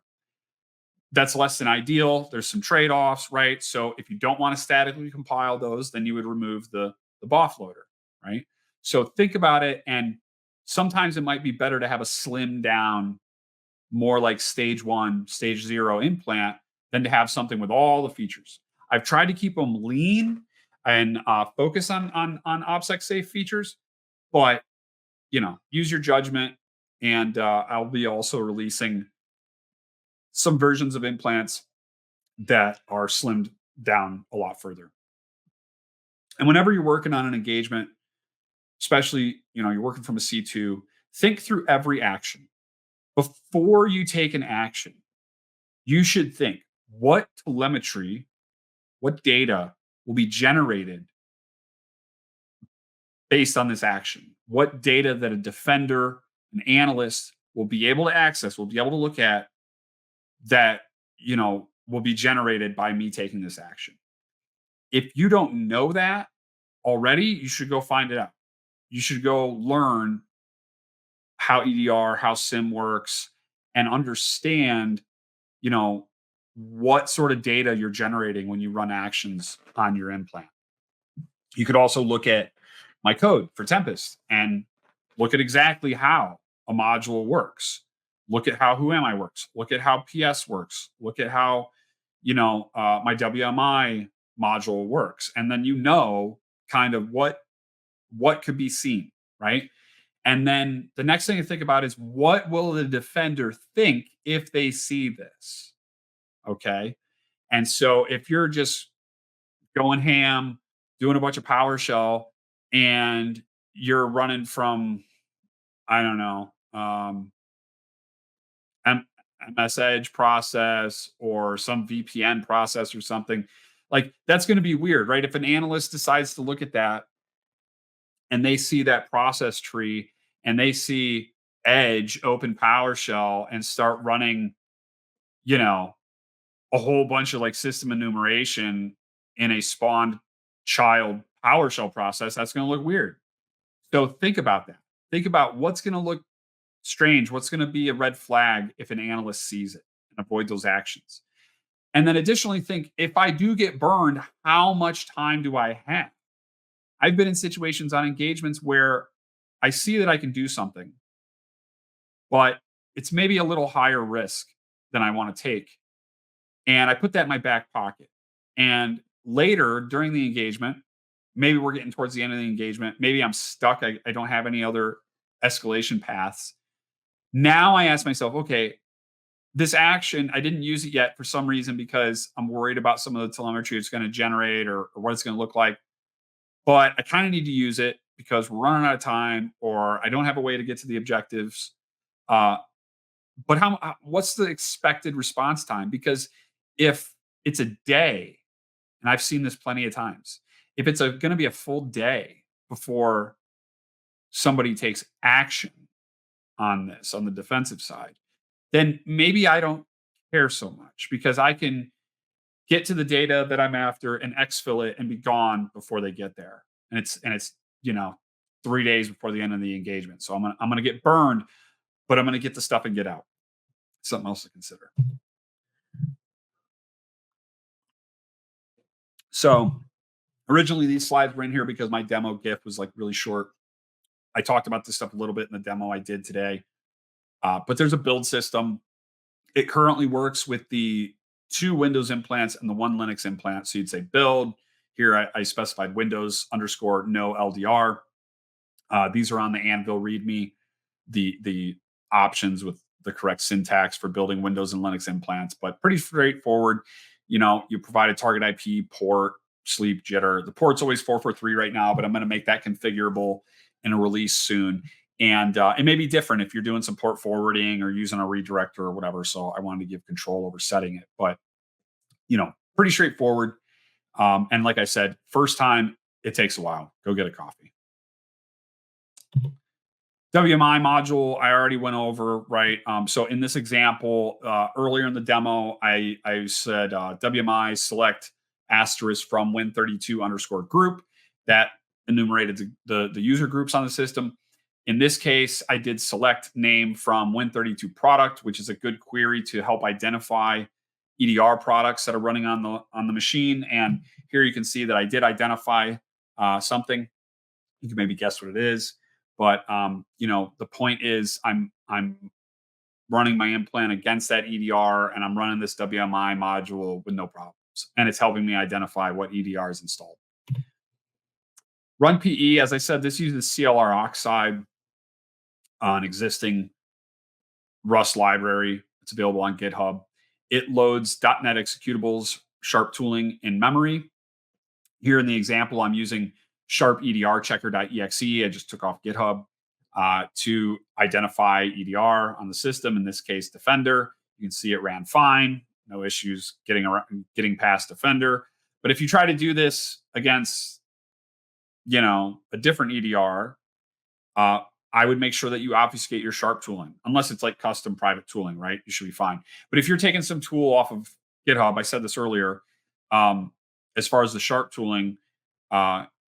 That's less than ideal. There's some trade-offs, right? So if you don't want to statically compile those, then you would remove the BOF loader, right? So think about it, and sometimes it might be better to have a slim down, more like stage one, stage zero implant than to have something with all the features. I've tried to keep them lean and focus on OPSEC safe features, but use your judgment. And I'll be also releasing some versions of implants that are slimmed down a lot further. And whenever you're working on an engagement, especially you're working from a C2, think through every action. Before you take an action, you should think, what telemetry, what data will be generated based on this action? What data that a defender, an analyst will be able to access, will be able to look at, that will be generated by me taking this action. If you don't know that already, you should go find it out. You should go learn how EDR, how SIM works, and understand, what sort of data you're generating when you run actions on your implant. You could also look at my code for Tempest and look at exactly how a module works. Look at how WhoAmI works. Look at how PS works. Look at how, my WMI module works. And then kind of what could be seen, right? And then the next thing to think about is, what will the defender think if they see this? Okay. And so if you're just going ham, doing a bunch of PowerShell, and you're running from, I don't know, MS Edge process or some VPN process or something, like that's going to be weird, right? If an analyst decides to look at that and they see that process tree and they see Edge open PowerShell and start running, a whole bunch of like system enumeration in a spawned child PowerShell process, that's going to look weird. So think about that. Think about what's going to look strange, what's going to be a red flag if an analyst sees it, and avoid those actions. And then additionally, think, if I do get burned, how much time do I have? I've been in situations on engagements where I see that I can do something, but it's maybe a little higher risk than I want to take. And I put that in my back pocket. And later during the engagement, maybe we're getting towards the end of the engagement. Maybe I'm stuck. I don't have any other escalation paths. Now I ask myself, okay, this action, I didn't use it yet for some reason because I'm worried about some of the telemetry it's going to generate or what it's going to look like. But I kind of need to use it because we're running out of time or I don't have a way to get to the objectives. Uh, but what's the expected response time? Because if it's a day, and I've seen this plenty of times, if it's going to be a full day before somebody takes action on this on the defensive side, then maybe I don't care so much because I can get to the data that I'm after and exfil it and be gone before they get there. And it's you know 3 days before the end of the engagement. So I'm gonna get burned, but I'm gonna get the stuff and get out. Something else to consider. So originally these slides were in here because my demo GIF was like really short. I talked about this stuff a little bit in the demo I did today. But there's a build system. It currently works with the 2 Windows implants and the 1 Linux implant. So you'd say build. Here I specified Windows underscore no LDR. These are on the Anvil README, the options with the correct syntax for building Windows and Linux implants, but pretty straightforward. You provide a target IP, port, sleep, jitter. The port's always 443 right now, but I'm going to make that configurable in a release soon. And it may be different if you're doing some port forwarding or using a redirector or whatever. So I wanted to give control over setting it, but pretty straightforward. And like I said, first time it takes a while. Go get a coffee. WMI module, I already went over, right? So in this example, earlier in the demo, I said WMI select asterisk from win32 underscore group. That enumerated the user groups on the system. In this case, I did select name from win32 product, which is a good query to help identify EDR products that are running on the machine. And here you can see that I did identify something. You can maybe guess what it is. But the point is, I'm running my implant against that EDR, and I'm running this WMI module with no problems, and it's helping me identify what EDR is installed. Run PE, as I said, this uses CLR oxide on existing Rust library. It's available on GitHub. It loads .NET executables, sharp tooling in memory. Here in the example, I'm using sharp EDR checker.exe. I just took off GitHub to identify EDR on the system. In this case, Defender. You can see it ran fine. No issues getting past Defender. But if you try to do this against, a different EDR, I would make sure that you obfuscate your sharp tooling, unless it's like custom private tooling, right? You should be fine. But if you're taking some tool off of GitHub, I said this earlier, as far as the sharp tooling,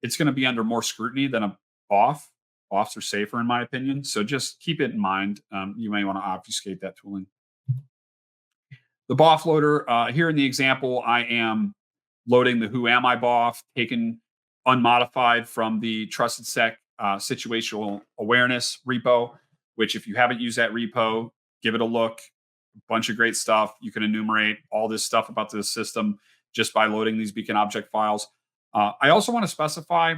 it's going to be under more scrutiny than a off. Offs are safer, in my opinion. So just keep it in mind. You may want to obfuscate that tooling. The BOF loader, here in the example, I am loading the Who Am I BOF, taken unmodified from the Trusted Sec situational awareness repo, which if you haven't used that repo, give it a look. A bunch of great stuff. You can enumerate all this stuff about the system just by loading these beacon object files. I also want to specify,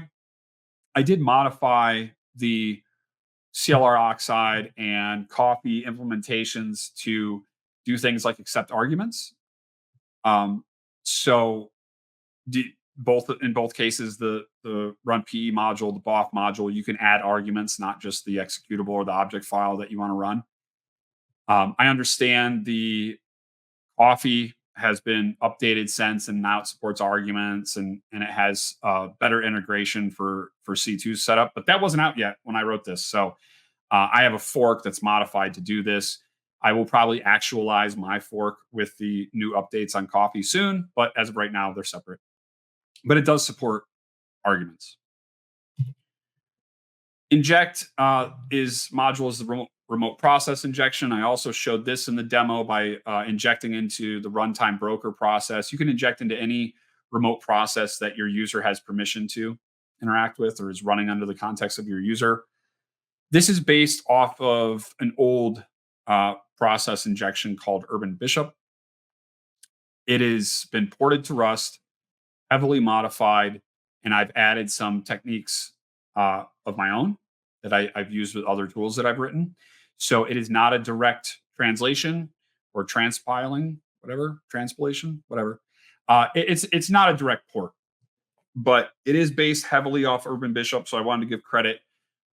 I did modify the CLR oxide and coffee implementations to do things like accept arguments. So in both cases, the run PE module, the BOF module, you can add arguments, not just the executable or the object file that you want to run. I understand the coffee has been updated since, and now it supports arguments, and it has better integration for C2 setup. But that wasn't out yet when I wrote this, so I have a fork that's modified to do this. I will probably actualize my fork with the new updates on coffee soon, but as of right now, they're separate. But it does support arguments. Inject is the remote process injection. I also showed this in the demo by injecting into the runtime broker process. You can inject into any remote process that your user has permission to interact with or is running under the context of your user. This is based off of an old process injection called Urban Bishop. It has been ported to Rust, heavily modified, and I've added some techniques of my own that I've used with other tools that I've written. So it is not a direct translation or transpiling, whatever, transpilation, whatever. It's not a direct port, but it is based heavily off Urban Bishop. So I wanted to give credit,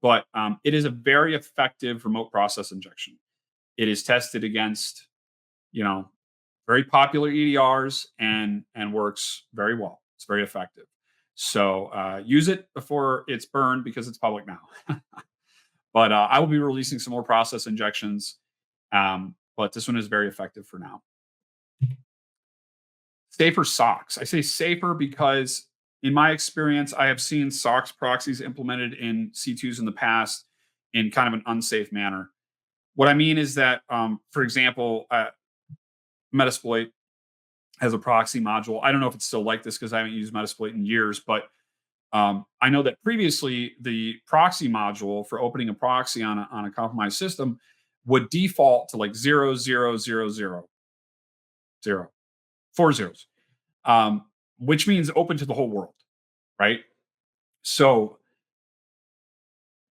but it is a very effective remote process injection. It is tested against, you know, very popular EDRs and works very well. It's very effective. So use it before it's burned because it's public now. But I will be releasing some more process injections. But this one is very effective for now. Safer socks. I say safer because in my experience, I have seen socks proxies implemented in C2s in the past in kind of an unsafe manner. What I mean is that, for example, Metasploit has a proxy module. I don't know if it's still like this because I haven't used Metasploit in years, but I know that previously the proxy module for opening a proxy on a compromised system would default to like 0, 0, 0, 0, 0, 4 zeros, which means open to the whole world, right? So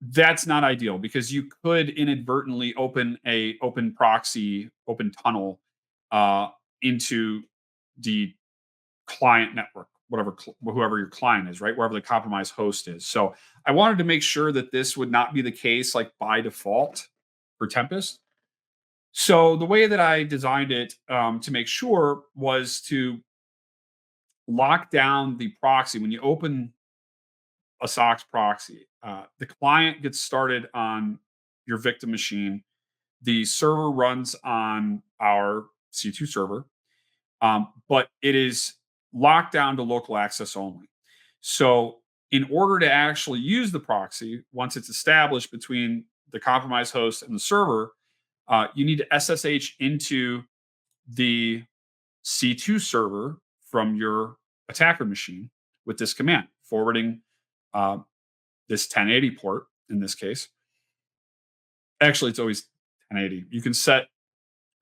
that's not ideal because you could inadvertently open a open proxy, open tunnel into the client network, whoever your client is, right? Wherever the compromised host is. So I wanted to make sure that this would not be the case, like by default for Tempest. So the way that I designed it to make sure was to lock down the proxy when you open a SOX proxy. The client gets started on your victim machine. The server runs on our C2 server, but it is locked down to local access only. So, in order to actually use the proxy, once it's established between the compromised host and the server, you need to SSH into the C2 server from your attacker machine with this command, forwarding uh, this 1080 port in this case. Actually, it's always 1080. You can set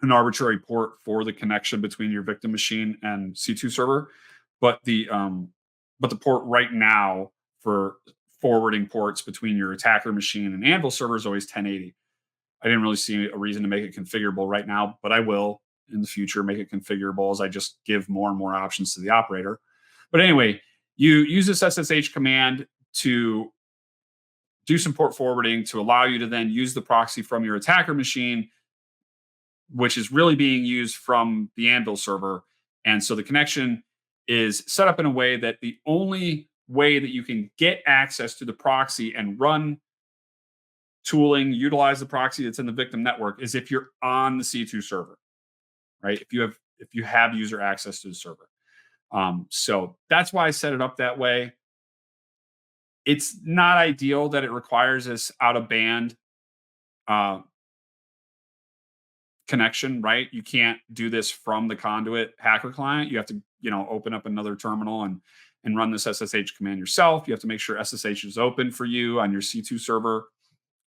an arbitrary port for the connection between your victim machine and C2 server, but the port right now for forwarding ports between your attacker machine and Anvil server is always 1080. I didn't really see a reason to make it configurable right now, but I will in the future make it configurable as I just give more and more options to the operator. But anyway, you use this SSH command to do some port forwarding to allow you to then use the proxy from your attacker machine, which is really being used from the Anvil server. And so the connection is set up in a way that the only way that you can get access to the proxy and run tooling, utilize the proxy that's in the victim network is if you're on the C2 server, right? If you have user access to the server. So that's why I set it up that way. It's not ideal that it requires this out of band uh, connection, right? You can't do this from the conduit hacker client. You have to, open up another terminal and run this SSH command yourself. You have to make sure SSH is open for you on your C2 server,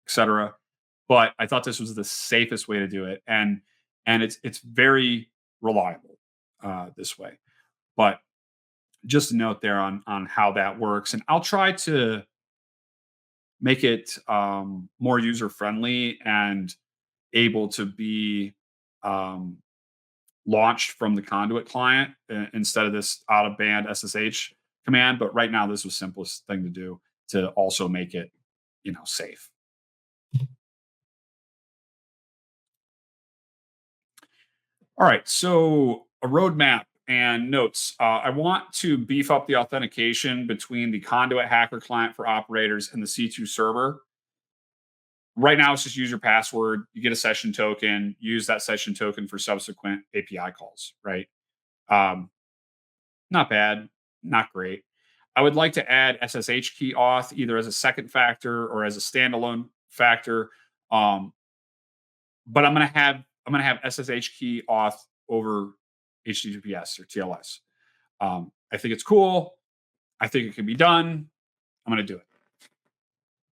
etc. But I thought this was the safest way to do it, and it's very reliable this way. But just a note there on how that works, and I'll try to make it more user friendly and able to be um, launched from the conduit client instead of this out of band SSH command. But right now, this was simplest thing to do to also make it, safe. All right, so a roadmap and notes. I want to beef up the authentication between the conduit hacker client for operators and the C2 server. Right now, it's just use your password. You get a session token. Use that session token for subsequent API calls. Right? Um, Not bad, not great. I would like to add SSH key auth either as a second factor or as a standalone factor. Um, but I'm gonna have SSH key auth over HTTPS or TLS. I think it's cool. I think it can be done. I'm gonna do it.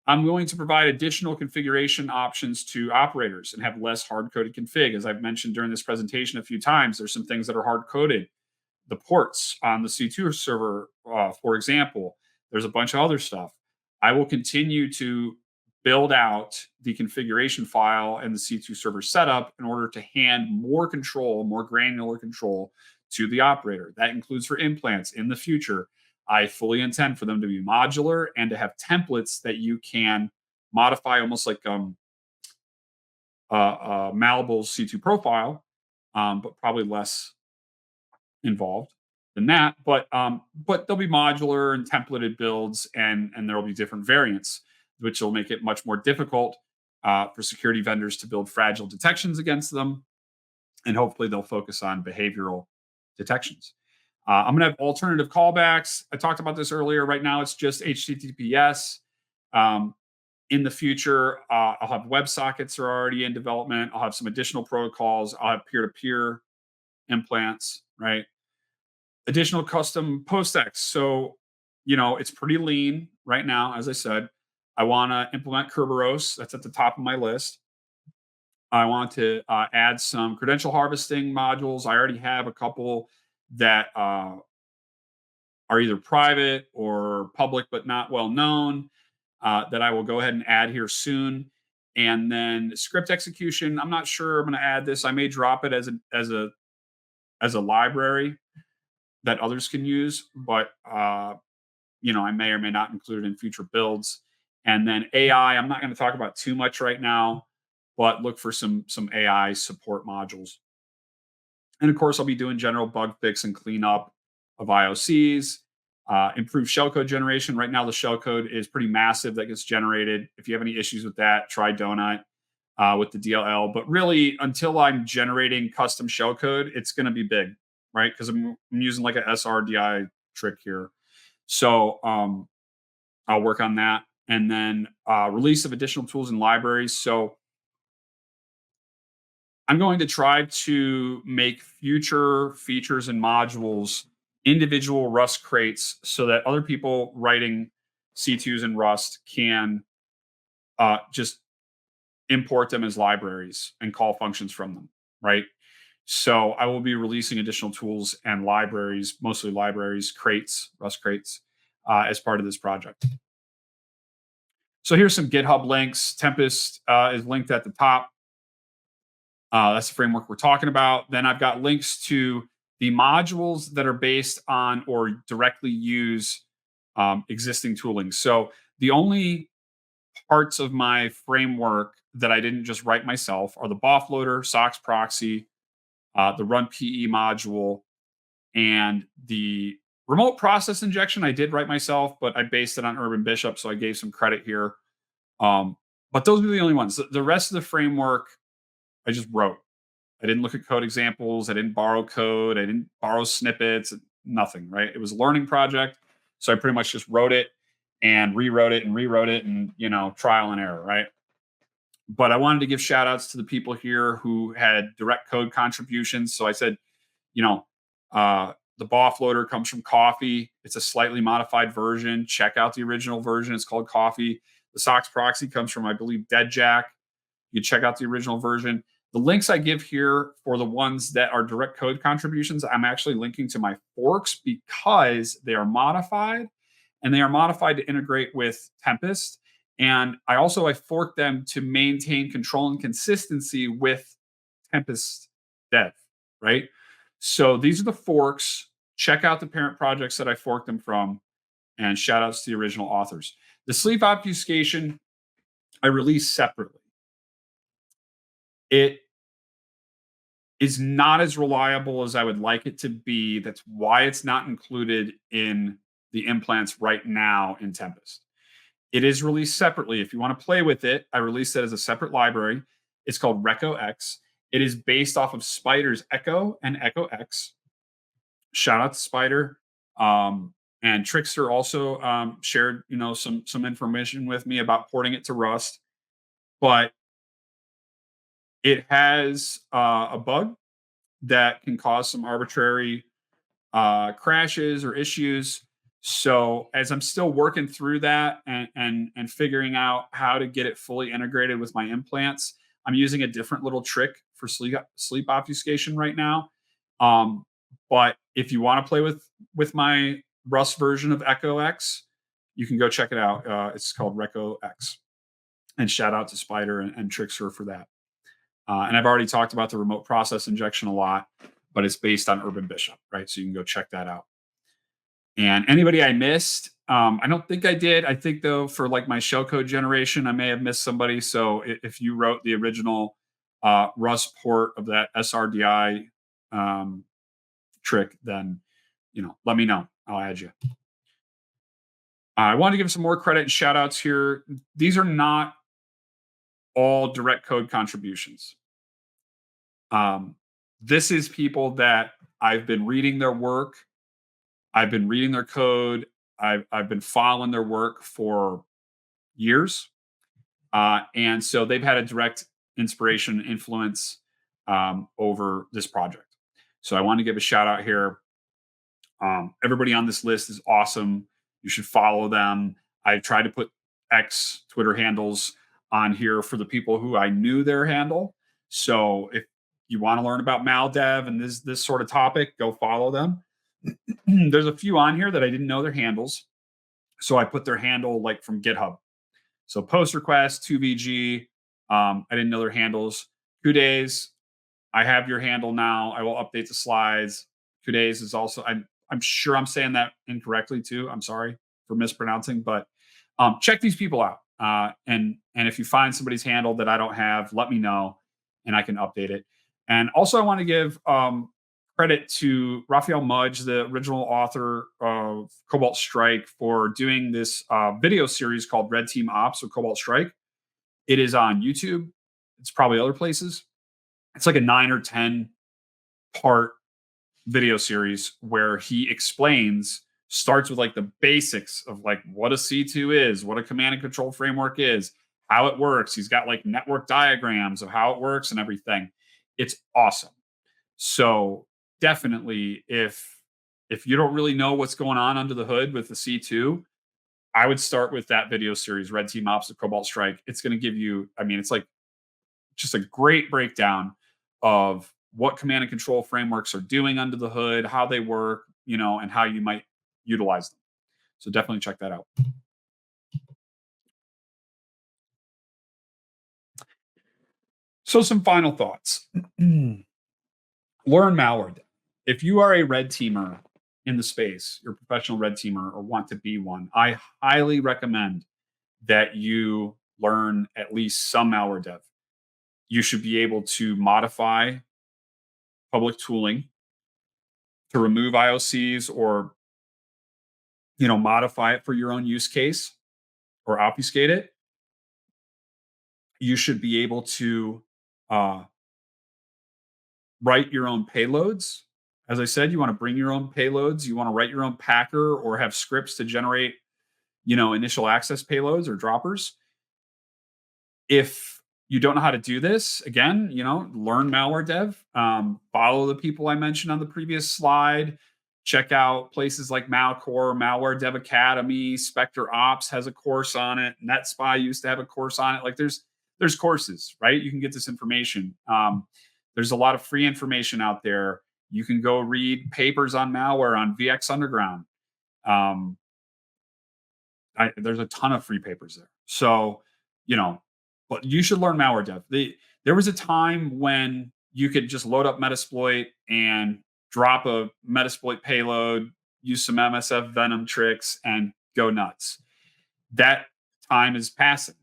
I'm going to provide additional configuration options to operators and have less hard-coded config. As I've mentioned during this presentation a few times, there's some things that are hard-coded. The ports on the C2 server, for example, There's a bunch of other stuff. I will continue to build out the configuration file and the C2 server setup in order to hand more control, more granular control to the operator. That includes for implants in the future. I fully intend for them to be modular and to have templates that you can modify almost like Malibu's C2 profile, but probably less involved than that. But they'll be modular and templated builds, and there will be different variants, which will make it much more difficult for security vendors to build fragile detections against them. And hopefully, they'll focus on behavioral detections. I'm going to have alternative callbacks. I talked about this earlier. Right now, it's just HTTPS. Um, in the future, I'll have WebSockets that are already in development. I'll have some additional protocols. I'll have peer-to-peer implants, right? Additional custom PostX. So, it's pretty lean right now. As I said, I want to implement Kerberos. That's at the top of my list. I want to add some credential harvesting modules. I already have a couple that are either private or public, but not well known, that I will go ahead and add here soon. And then script execution. I'm not sure I'm going to add this. I may drop it as a library that others can use, but I may or may not include it in future builds. And then AI, I'm not going to talk about too much right now, but look for some AI support modules. And of course, I'll be doing general bug fix and cleanup of IOCs, improve shellcode generation. Right now, the shellcode is pretty massive that gets generated. If you have any issues with that, try Donut with the DLL. But really, until I'm generating custom shellcode, it's going to be big, right? Because I'm using like a SRDI trick here. So I'll work on that. And then release of additional tools and libraries. So I'm going to try to make future features and modules individual Rust crates so that other people writing C2s in Rust can just import them as libraries and call functions from them, right? So I will be releasing additional tools and libraries, mostly libraries, crates, Rust crates, as part of this project. So here's some GitHub links. Tempest is linked at the top. That's the framework we're talking about. Then I've got links to the modules that are based on or directly use existing tooling. So the only parts of my framework that I didn't just write myself are the BOF loader, SOX proxy, the run PE module, and the remote process injection. I did write myself, but I based it on Urban Bishop, so I gave some credit here. But those are the only ones. The rest of the framework I just wrote. I didn't look at code examples. I didn't borrow code. I didn't borrow snippets. Nothing, right? It was a learning project. So I pretty much just wrote it and rewrote it and, trial and error, right? But I wanted to give shout outs to the people here who had direct code contributions. So I said, the BOF loader comes from Coffee. It's a slightly modified version. Check out the original version. It's called Coffee. The SOX proxy comes from, I believe, DeadJack. You check out the original version. The links I give here for the ones that are direct code contributions, I'm actually linking to my forks because they are modified and they are modified to integrate with Tempest. And I forked them to maintain control and consistency with Tempest dev, right? So these are the forks. Check out the parent projects that I forked them from, and shout outs to the original authors. The sleep obfuscation I released separately. It is not as reliable as I would like it to be. That's why it's not included in the implants right now in Tempest. It is released separately. If you want to play with it, I released it as a separate library. It's called Reco X. It is based off of Spider's Echo and Echo X. Shout out to Spider. And Trickster also shared, some information with me about porting it to Rust. But it has a bug that can cause some arbitrary crashes or issues. So as I'm still working through that and figuring out how to get it fully integrated with my implants, I'm using a different little trick for sleep obfuscation right now. But if you want to play with my Rust version of Echo X, you can go check it out. It's called Reco X. And shout out to Spider and Trickster for that. And I've already talked about the remote process injection a lot, but it's based on Urban Bishop, right? So you can go check that out. And anybody I missed, I don't think I did. I think though for like my shellcode generation, I may have missed somebody. So if you wrote the original Rust port of that SRDI um, trick, then let me know. I'll add you. I want to give some more credit and shout outs here. These are not all direct code contributions. This is people that I've been reading their work. I've been reading their code. I've been following their work for years, and so they've had a direct inspiration and influence over this project. So I want to give a shout out here. Everybody on this list is awesome. You should follow them. I tried to put X Twitter handles on here for the people who I knew their handle. So if you want to learn about MalDev and this sort of topic, go follow them. There's a few on here that I didn't know their handles. So I put their handle like from GitHub. So post request, 2VG. I didn't know their handles. Kudays, I have your handle now. I will update the slides. Kudays is also, I'm sure I'm saying that incorrectly too. I'm sorry for mispronouncing, but check these people out. And if you find somebody's handle that I don't have, let me know and I can update it. And also I want to give credit to Raphael Mudge, the original author of Cobalt Strike, for doing this video series called Red Team Ops with Cobalt Strike. It is on YouTube. It's probably other places. It's like a 9 or 10 part video series where he starts with like the basics of like what a C2 is, what a command and control framework is, how it works. He's got like network diagrams of how it works and everything. It's awesome. So definitely if you don't really know what's going on under the hood with the C2, I would start with that video series, Red Team Ops of Cobalt Strike. It's going to give you, it's like just a great breakdown of what command and control frameworks are doing under the hood, how they work, and how you might utilize them. So definitely check that out. So some final thoughts. Learn malware. If you are a red teamer in the space, you're a professional red teamer or want to be one, I highly recommend that you learn at least some malware dev. You should be able to modify public tooling to remove IOCs or modify it for your own use case or obfuscate it. You should be able to write your own payloads. As I said, you want to bring your own payloads. You want to write your own packer or have scripts to generate, initial access payloads or droppers. If you don't know how to do this, again, learn malware dev. Follow the people I mentioned on the previous slide. Check out places like Malcore, Malware Dev Academy, Spectre Ops has a course on it. NetSpy used to have a course on it. Like there's courses, right? You can get this information. There's a lot of free information out there. You can go read papers on malware on VX Underground. There's a ton of free papers there. So, but you should learn malware dev. There was a time when you could just load up Metasploit and drop a Metasploit payload, use some MSF Venom tricks, and go nuts. That time is passing.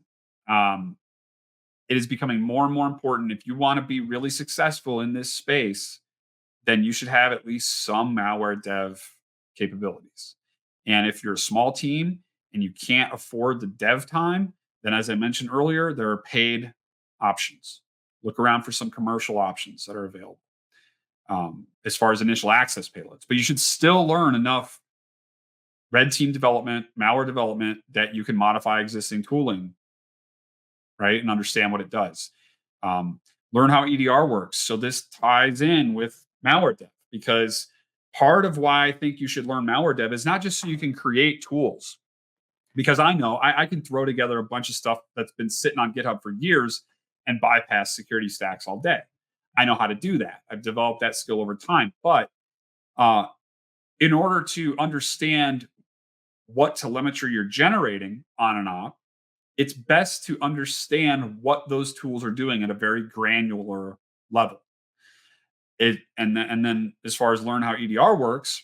It is becoming more and more important. If you want to be really successful in this space, then you should have at least some malware dev capabilities. And if you're a small team and you can't afford the dev time, then as I mentioned earlier, there are paid options. Look around for some commercial options that are available as far as initial access payloads. But you should still learn enough red team development, malware development that you can modify existing tooling, right? And understand what it does. Learn how EDR works. So this ties in with malware dev because part of why I think you should learn malware dev is not just so you can create tools. Because I know I can throw together a bunch of stuff that's been sitting on GitHub for years and bypass security stacks all day. I know how to do that. I've developed that skill over time. But in order to understand what telemetry you're generating on an op, it's best to understand what those tools are doing at a very granular level. And then as far as learn how EDR works,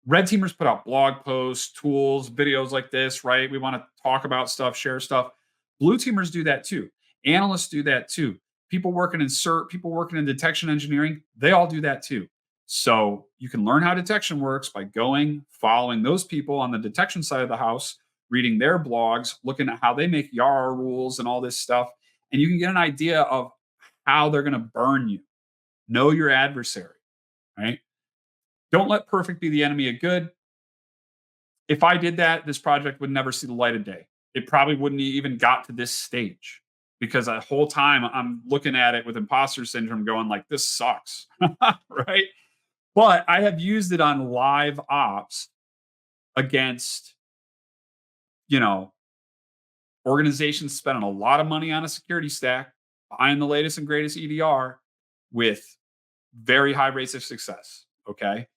red teamers put out blog posts, tools, videos like this, right? We want to talk about stuff, share stuff. Blue teamers do that too. Analysts do that too. People working in CERT, people working in detection engineering, they all do that too. So you can learn how detection works by going, following those people on the detection side of the house, reading their blogs, looking at how they make YARA rules and all this stuff. And you can get an idea of how they're going to burn you. Know your adversary, right? Don't let perfect be the enemy of good. If I did that, this project would never see the light of day. It probably wouldn't even got to this stage because the whole time I'm looking at it with imposter syndrome going like, this sucks, right? But I have used it on live ops against, you know, organizations spending a lot of money on a security stack, buying the latest and greatest EDR with very high rates of success. Okay.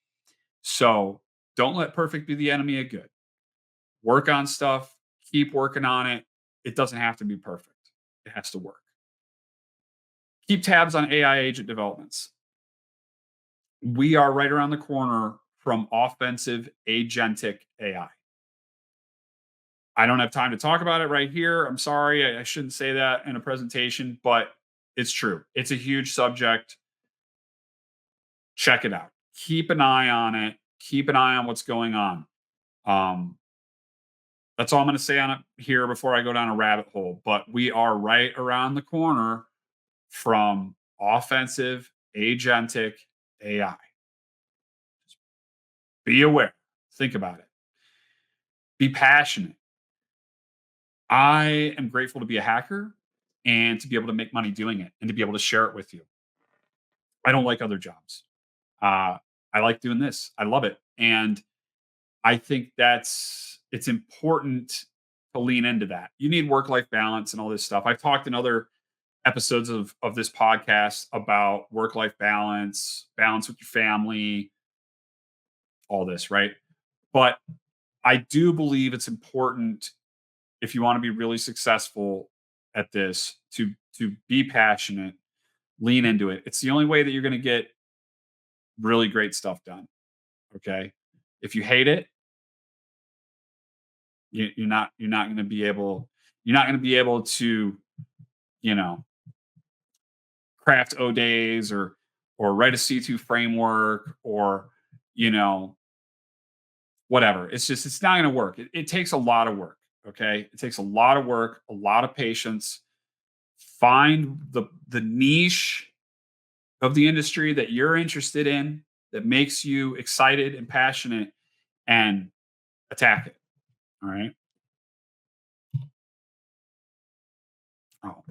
So don't let perfect be the enemy of good. Work on stuff, keep working on it. It doesn't have to be perfect, it has to work. Keep tabs on AI agent developments. We are right around the corner from offensive agentic AI. I don't have time to talk about it right here. I'm sorry. I shouldn't say that in a presentation, but it's true. It's a huge subject. Check it out. Keep an eye on it. Keep an eye on what's going on. Um, that's all I'm going to say on it here before I go down a rabbit hole. But we are right around the corner from offensive agentic AI. Be aware. Think about it. Be passionate. I am grateful to be a hacker and to be able to make money doing it and to be able to share it with you. I don't like other jobs. I like doing this. I love it. And I think it's important to lean into that. You need work-life balance and all this stuff. I've talked in other episodes of this podcast about work-life balance, balance with your family, all this, right? But I do believe it's important if you want to be really successful at this to be passionate, lean into it. It's the only way that you're going to get really great stuff done. Okay. If you hate it, you're not going to be able to, you know, craft O days or write a C2 framework or, you know, whatever. It's not going to work. It takes a lot of work. Okay. It takes a lot of work, a lot of patience. Find the niche of the industry that you're interested in that makes you excited and passionate and attack it. All right. Oh.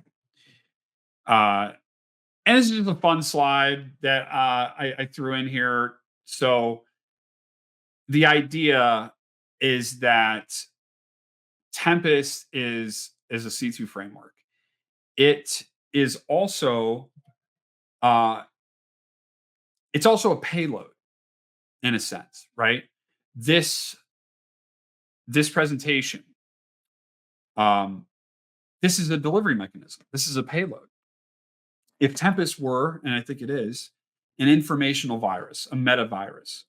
Uh, and this is just a fun slide that I threw in here. So the idea is that Tempest is a C2 framework. It is also uh, it's also a payload in a sense, right? This this presentation, um, this is a delivery mechanism. This is a payload. If Tempest were, and I think it is, an informational virus, a metavirus,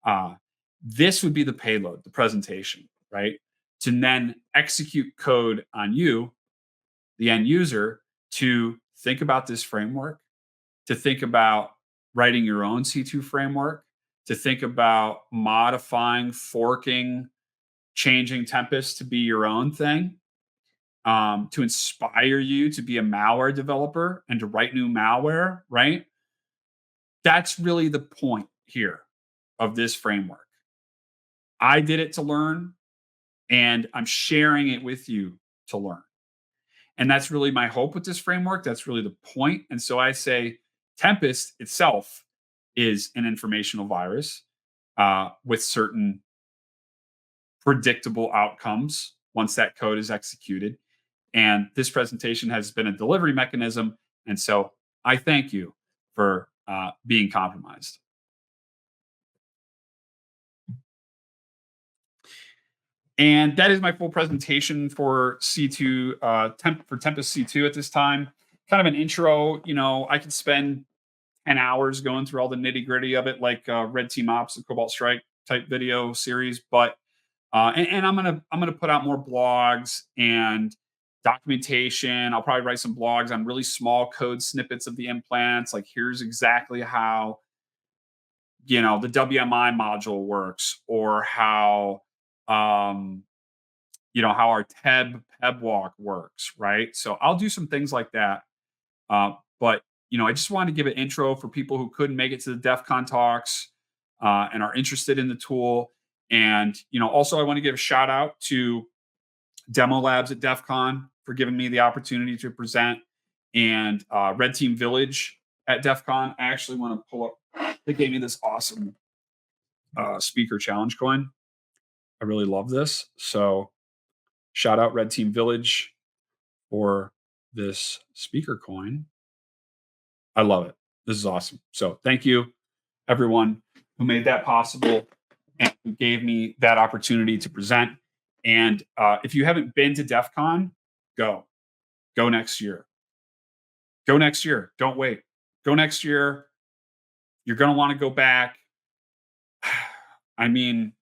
uh, this would be the payload, the presentation, right? To then execute code on you, the end user, to think about this framework, to think about writing your own C2 framework, to think about modifying, forking, changing Tempest to be your own thing, to inspire you to be a malware developer and to write new malware, right? That's really the point here of this framework. I did it to learn, and I'm sharing it with you to learn. And that's really my hope with this framework. That's really the point. And so I say Tempest itself is an informational virus with certain predictable outcomes once that code is executed. And this presentation has been a delivery mechanism. And so I thank you for being compromised. And that is my full presentation for C2, for Tempest C2 at this time. Kind of an intro. I could spend 10 hours going through all the nitty gritty of it, like Red Team Ops and Cobalt Strike type video series. But and I'm gonna put out more blogs and documentation. I'll probably write some blogs on really small code snippets of the implants. Like here's exactly how the WMI module works, or how um, how our TEB walk works, right? So I'll do some things like that. But I just wanted to give an intro for people who couldn't make it to the DEF CON talks and are interested in the tool. And also I want to give a shout out to Demo Labs at DEF CON for giving me the opportunity to present, and Red Team Village at DEF CON. I actually want to pull up. They gave me this awesome speaker challenge coin. I really love this. So shout out Red Team Village for this speaker coin. I love it. This is awesome. So thank you, everyone who made that possible and who gave me that opportunity to present. And if you haven't been to DEF CON, go. Go next year. Go next year. Don't wait. Go next year. You're going to want to go back. I mean,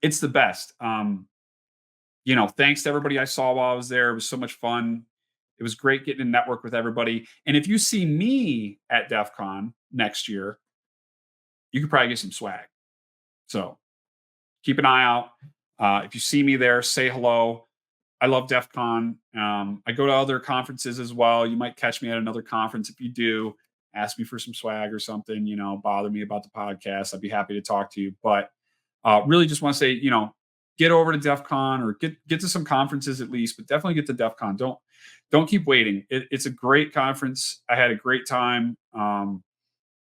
it's the best. Thanks to everybody I saw while I was there. It was so much fun. It was great getting to network with everybody. And if you see me at DEF CON next year, you could probably get some swag. So keep an eye out. If you see me there, say hello. I love DEF CON. I go to other conferences as well. You might catch me at another conference. If you do, ask me for some swag or something, bother me about the podcast. I'd be happy to talk to you. But really just want to say, get over to DEF CON, or get to some conferences at least, but definitely get to DEF CON. Don't keep waiting. It's a great conference. I had a great time.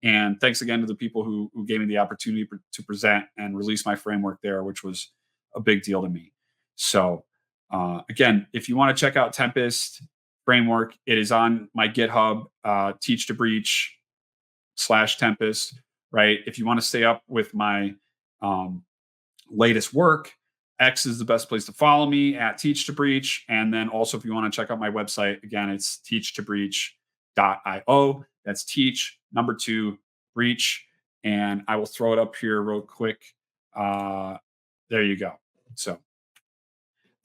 And thanks again to the people who gave me the opportunity to present and release my framework there, which was a big deal to me. So again, if you want to check out Tempest framework, it is on my GitHub, Teach to Breach /Tempest, right? If you want to stay up with my latest work, X is the best place to follow me, at Teach to Breach. And then also, if you want to check out my website, again, it's teachtobreach.io. That's teach, number 2, breach. And I will throw it up here real quick. There you go. So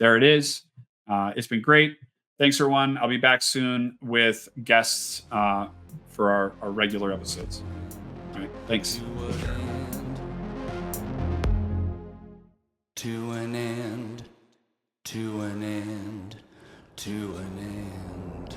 there it is. It's been great. Thanks, everyone. I'll be back soon with guests for our regular episodes. All right. Thanks. To an end, to an end, to an end.